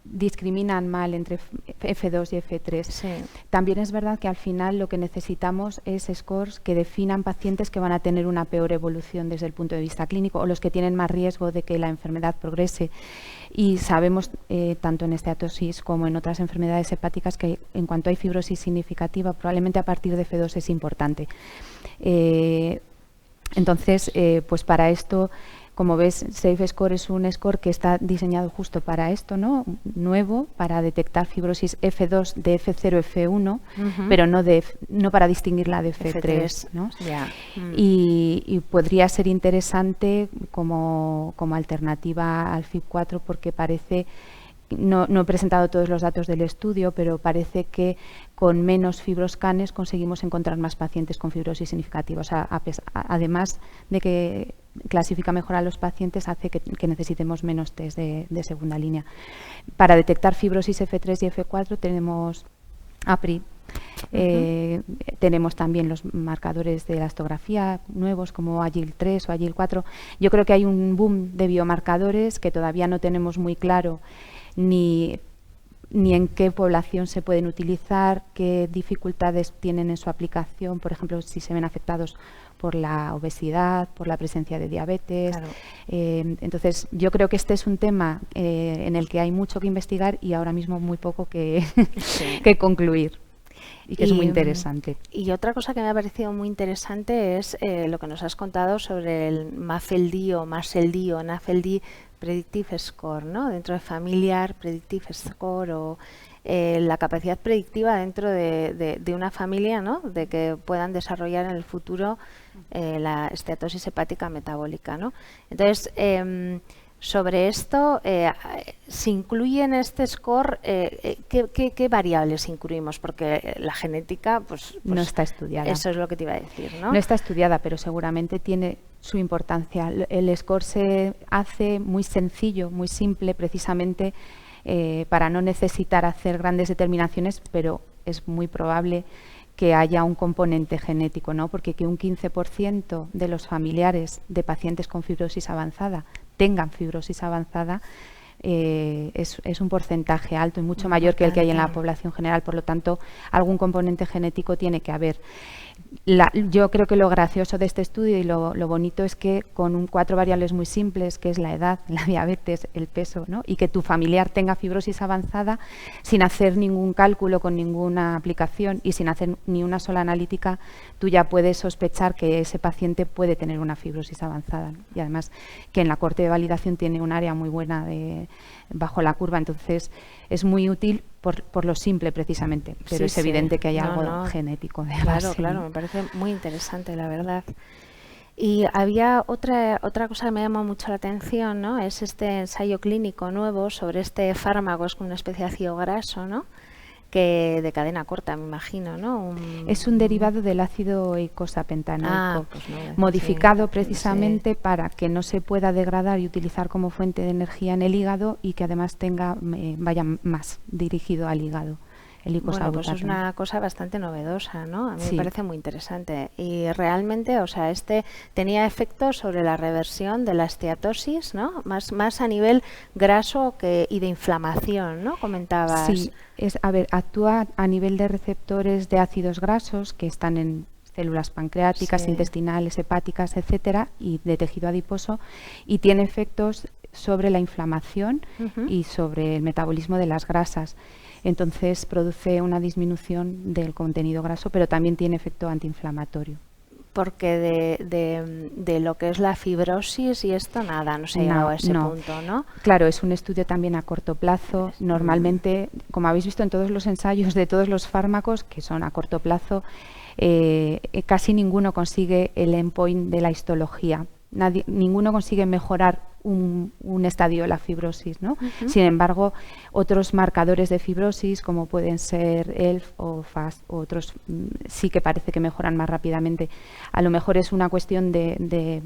discriminan mal entre F2 y F3. Sí. También es verdad que al final lo que necesitamos es scores que definan pacientes que van a tener una peor evolución desde el punto de vista clínico, o los que tienen más riesgo de que la enfermedad progrese. Y sabemos, tanto en esteatosis como en otras enfermedades hepáticas, que en cuanto hay fibrosis significativa, probablemente a partir de F2 es importante. Entonces, pues para esto Como ves, SafeScore es un score que está diseñado justo para esto, ¿no? Nuevo, para detectar fibrosis F2 de F0, F1, pero no para distinguirla de F3, ¿no? Ya. Y podría ser interesante como alternativa al FIB4 porque parece, no he presentado todos los datos del estudio, pero parece que con menos fibroscanes conseguimos encontrar más pacientes con fibrosis significativa. O sea, además de que clasifica mejor a los pacientes, hace que necesitemos menos test de segunda línea. Para detectar fibrosis F3 y F4 tenemos APRI. Tenemos también los marcadores de elastografía nuevos como Agile 3 o Agile 4. Yo creo que hay un boom de biomarcadores que todavía no tenemos muy claro ni en qué población se pueden utilizar, qué dificultades tienen en su aplicación, por ejemplo, si se ven afectados por la obesidad, por la presencia de diabetes. Claro. Entonces, yo creo que este es un tema en el que hay mucho que investigar y ahora mismo muy poco que concluir. Y que es muy interesante. Y otra cosa que me ha parecido muy interesante es lo que nos has contado sobre el MAFLD o MASLD o NAFLD Predictive Score, ¿no? Dentro de Familiar Predictive Score o la capacidad predictiva dentro de una familia, ¿no? De que puedan desarrollar en el futuro la esteatosis hepática metabólica, ¿no? Entonces, sobre esto, ¿se incluye en este score? ¿Qué variables incluimos? Porque la genética, pues no está estudiada. Eso es lo que te iba a decir, ¿no? No está estudiada, pero seguramente tiene su importancia. El score se hace muy sencillo, muy simple, precisamente para no necesitar hacer grandes determinaciones, pero es muy probable que haya un componente genético, ¿no? Porque que un 15% de los familiares de pacientes con fibrosis avanzada tengan fibrosis avanzada es un porcentaje alto y mucho mayor que el que hay en la población general. Por lo tanto, algún componente genético tiene que haber. Yo creo que lo gracioso de este estudio y lo bonito es que con 4 variables muy simples, que es la edad, la diabetes, el peso, ¿no? Y que tu familiar tenga fibrosis avanzada sin hacer ningún cálculo con ninguna aplicación y sin hacer ni una sola analítica, tú ya puedes sospechar que ese paciente puede tener una fibrosis avanzada, ¿no? Y además que en la corte de validación tiene un área muy buena bajo la curva, entonces es muy útil por lo simple precisamente, pero es evidente que hay algo genético de base. Claro, me parece muy interesante, la verdad. Y había otra cosa que me llama mucho la atención, ¿no? Es este ensayo clínico nuevo sobre este fármaco, es como una especie de ácido graso, ¿no? Que de cadena corta, me imagino, ¿no? Es un derivado del ácido eicosapentanoico, pues modificado precisamente para que no se pueda degradar y utilizar como fuente de energía en el hígado y que además vaya más dirigido al hígado. Bueno, pues es una cosa bastante novedosa, ¿no? A mí me parece muy interesante. Y realmente, o sea, tenía efectos sobre la reversión de la esteatosis, ¿no? Más a nivel graso y de inflamación, ¿no? Comentabas. Sí, actúa a nivel de receptores de ácidos grasos que están en células pancreáticas, intestinales, hepáticas, etcétera, y de tejido adiposo, y tiene efectos sobre la inflamación y sobre el metabolismo de las grasas. Entonces produce una disminución del contenido graso, pero también tiene efecto antiinflamatorio. Porque de lo que es la fibrosis y esto nada, no se ha llegado a ese punto, ¿no? Claro, es un estudio también a corto plazo. Normalmente, como habéis visto en todos los ensayos de todos los fármacos, que son a corto plazo, casi ninguno consigue el endpoint de la histología. Ninguno consigue mejorar un estadio de la fibrosis, ¿no? Sin embargo, otros marcadores de fibrosis, como pueden ser ELF o FAST, otros sí que parece que mejoran más rápidamente. A lo mejor es una cuestión de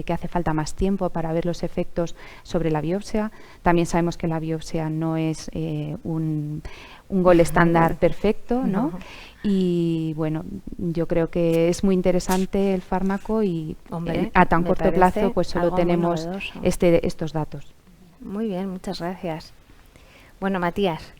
que hace falta más tiempo para ver los efectos sobre la biopsia. También sabemos que la biopsia no es un gol estándar perfecto, ¿no? Y bueno, yo creo que es muy interesante el fármaco y a tan corto plazo pues solo tenemos estos datos. Muy bien, muchas gracias. Bueno, Matías,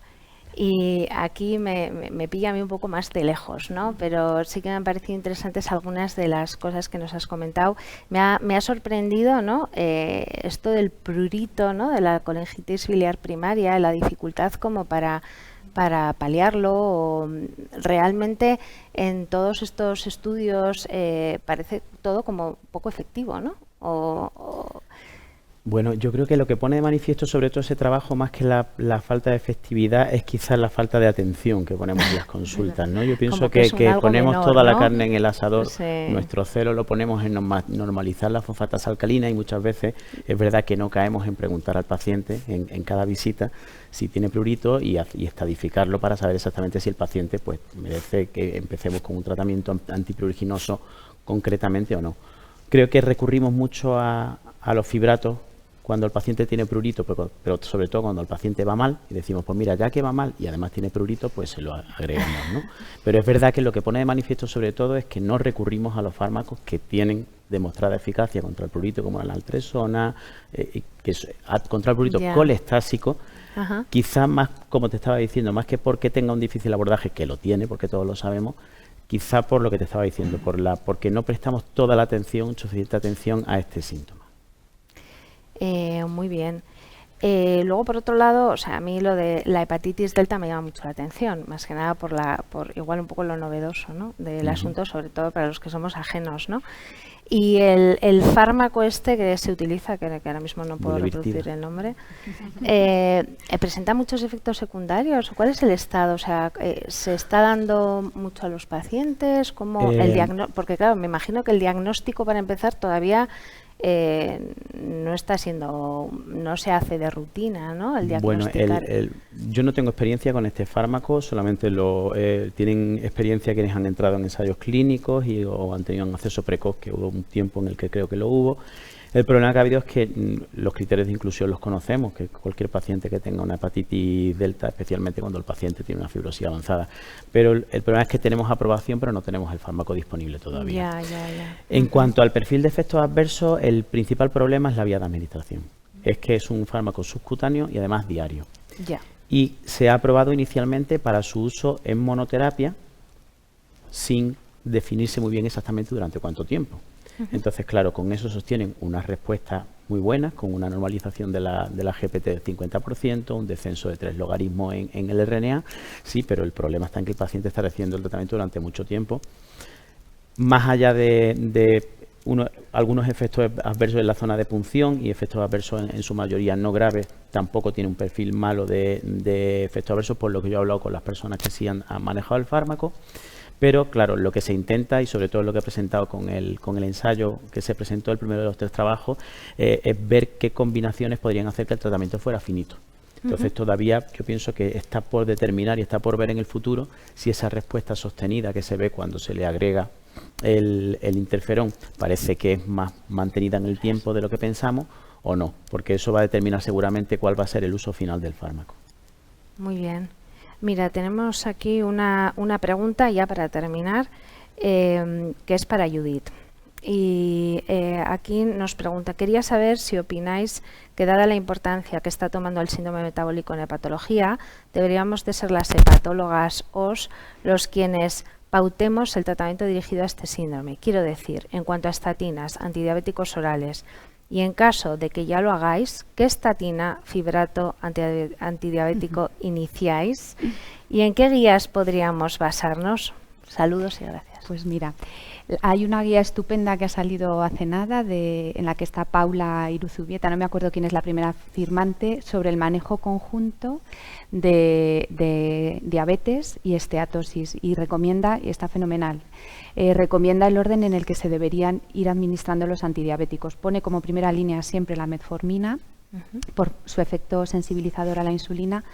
y aquí me pilla a mí un poco más de lejos, ¿no? Pero sí que me han parecido interesantes algunas de las cosas que nos has comentado. Me ha sorprendido, ¿no? Esto del prurito, ¿no? De la colingitis biliar primaria, la dificultad como para paliarlo, o realmente en todos estos estudios parece todo como poco efectivo, ¿no? Bueno, yo creo que lo que pone de manifiesto sobre todo ese trabajo, más que la falta de efectividad, es quizás la falta de atención que ponemos en las consultas, ¿no? Yo pienso que ponemos menor, toda ¿no? la carne en el asador, Sí. nuestro celo lo ponemos en normalizar las fosfatas alcalinas y muchas veces es verdad que no caemos en preguntar al paciente en cada visita si tiene prurito y estadificarlo para saber exactamente si el paciente pues merece que empecemos con un tratamiento antipruriginoso concretamente o no. Creo que recurrimos mucho a los fibratos cuando el paciente tiene prurito, pero sobre todo cuando el paciente va mal y decimos, pues mira, ya que va mal y además tiene prurito, pues se lo agregamos, ¿no? Pero es verdad que lo que pone de manifiesto sobre todo es que no recurrimos a los fármacos que tienen demostrada eficacia contra el prurito, como la naltresona, contra el prurito colestásico. Ajá. Quizás más, como te estaba diciendo, más que porque tenga un difícil abordaje, que lo tiene, porque todos lo sabemos, quizá por lo que te estaba diciendo, porque no prestamos toda la atención, suficiente atención a este síntoma. Muy bien. Luego, por otro lado, o sea, a mí lo de la hepatitis delta me llama mucho la atención, más que nada por igual un poco lo novedoso, ¿no?, del asunto, sobre todo para los que somos ajenos, ¿no? Y el fármaco este que se utiliza, que ahora mismo no puedo reproducir el nombre, ¿presenta muchos efectos secundarios? ¿Cuál es el estado? O sea, ¿se está dando mucho a los pacientes? ¿Cómo porque claro, me imagino que el diagnóstico, para empezar, todavía no se hace de rutina, ¿no? El diagnosticar. Bueno, yo no tengo experiencia con este fármaco, solamente tienen experiencia quienes han entrado en ensayos clínicos o han tenido un acceso precoz, que hubo un tiempo en el que creo que lo hubo. El problema que ha habido es que los criterios de inclusión los conocemos, que cualquier paciente que tenga una hepatitis delta, especialmente cuando el paciente tiene una fibrosis avanzada. Pero el problema es que tenemos aprobación, pero no tenemos el fármaco disponible todavía. Ya. En cuanto al perfil de efectos adversos, el principal problema es la vía de administración. Es que es un fármaco subcutáneo y además diario. Ya. Y se ha aprobado inicialmente para su uso en monoterapia sin definirse muy bien exactamente durante cuánto tiempo. Entonces, claro, con eso sostienen unas respuestas muy buenas, con una normalización de la GPT del 50%, un descenso de 3 logaritmos en el RNA, sí, pero el problema está en que el paciente está recibiendo el tratamiento durante mucho tiempo. Más allá de algunos efectos adversos en la zona de punción y efectos adversos en su mayoría no graves, tampoco tiene un perfil malo de efectos adversos, por lo que yo he hablado con las personas que sí han manejado el fármaco. Pero, claro, lo que se intenta, y sobre todo lo que he presentado con el ensayo que se presentó, el primero de los 3 trabajos, es ver qué combinaciones podrían hacer que el tratamiento fuera finito. Entonces, todavía yo pienso que está por determinar y está por ver en el futuro si esa respuesta sostenida que se ve cuando se le agrega el interferón parece que es más mantenida en el tiempo de lo que pensamos o no, porque eso va a determinar seguramente cuál va a ser el uso final del fármaco. Muy bien. Mira, tenemos aquí una pregunta ya para terminar, que es para Judith. Y aquí nos pregunta, quería saber si opináis que, dada la importancia que está tomando el síndrome metabólico en hepatología, deberíamos de ser las hepatólogas OS los quienes pautemos el tratamiento dirigido a este síndrome. Quiero decir, en cuanto a estatinas, antidiabéticos orales, y en caso de que ya lo hagáis, ¿qué estatina, fibrato, antidiabético iniciáis? ¿Y en qué guías podríamos basarnos? Saludos y gracias. Pues mira, hay una guía estupenda que ha salido hace nada, en la que está Paula Iruzubieta, no me acuerdo quién es la primera firmante, sobre el manejo conjunto de diabetes y esteatosis, y recomienda, y está fenomenal, recomienda el orden en el que se deberían ir administrando los antidiabéticos. Pone como primera línea siempre la metformina, por su efecto sensibilizador a la insulina,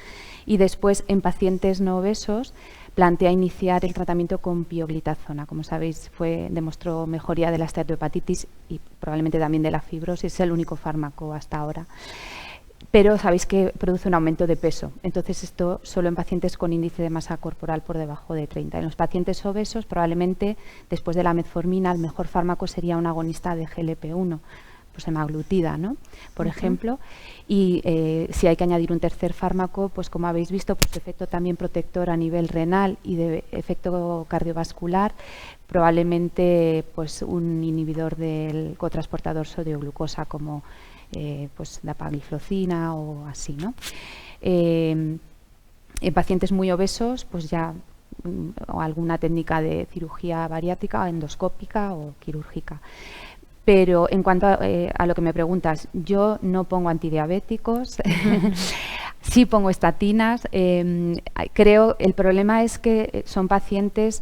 y después en pacientes no obesos plantea iniciar el tratamiento con pioglitazona. Como sabéis, demostró mejoría de la esteatohepatitis y probablemente también de la fibrosis. Es el único fármaco hasta ahora. Pero sabéis que produce un aumento de peso. Entonces, esto solo en pacientes con índice de masa corporal por debajo de 30. En los pacientes obesos, probablemente después de la metformina, el mejor fármaco sería un agonista de GLP-1, pues semaglutida, ¿no? Por ejemplo. Y si hay que añadir un tercer fármaco, pues como habéis visto, pues efecto también protector a nivel renal y de efecto cardiovascular, probablemente pues un inhibidor del cotransportador sodio-glucosa como pues dapagliflozina o así, ¿no? En pacientes muy obesos, pues ya o alguna técnica de cirugía bariátrica, endoscópica o quirúrgica. Pero en cuanto a lo que me preguntas, yo no pongo antidiabéticos, sí pongo estatinas. Creo el problema es que son pacientes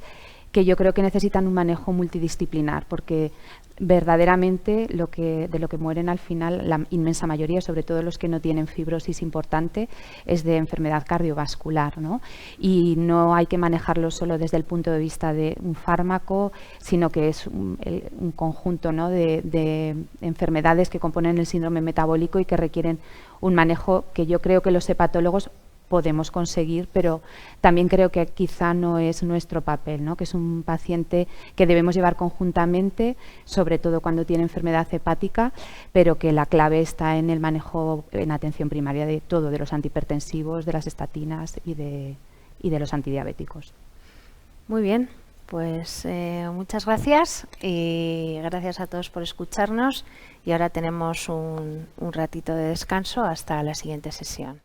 que yo creo que necesitan un manejo multidisciplinar, porque verdaderamente de lo que mueren al final, la inmensa mayoría, sobre todo los que no tienen fibrosis importante, es de enfermedad cardiovascular, ¿no? Y no hay que manejarlo solo desde el punto de vista de un fármaco, sino que es un conjunto, ¿no?, de enfermedades que componen el síndrome metabólico y que requieren un manejo que yo creo que los hepatólogos podemos conseguir, pero también creo que quizá no es nuestro papel, ¿no?, que es un paciente que debemos llevar conjuntamente, sobre todo cuando tiene enfermedad hepática, pero que la clave está en el manejo en atención primaria de todo, de los antihipertensivos, de las estatinas y de los antidiabéticos. Muy bien, pues muchas gracias y gracias a todos por escucharnos, y ahora tenemos un ratito de descanso hasta la siguiente sesión.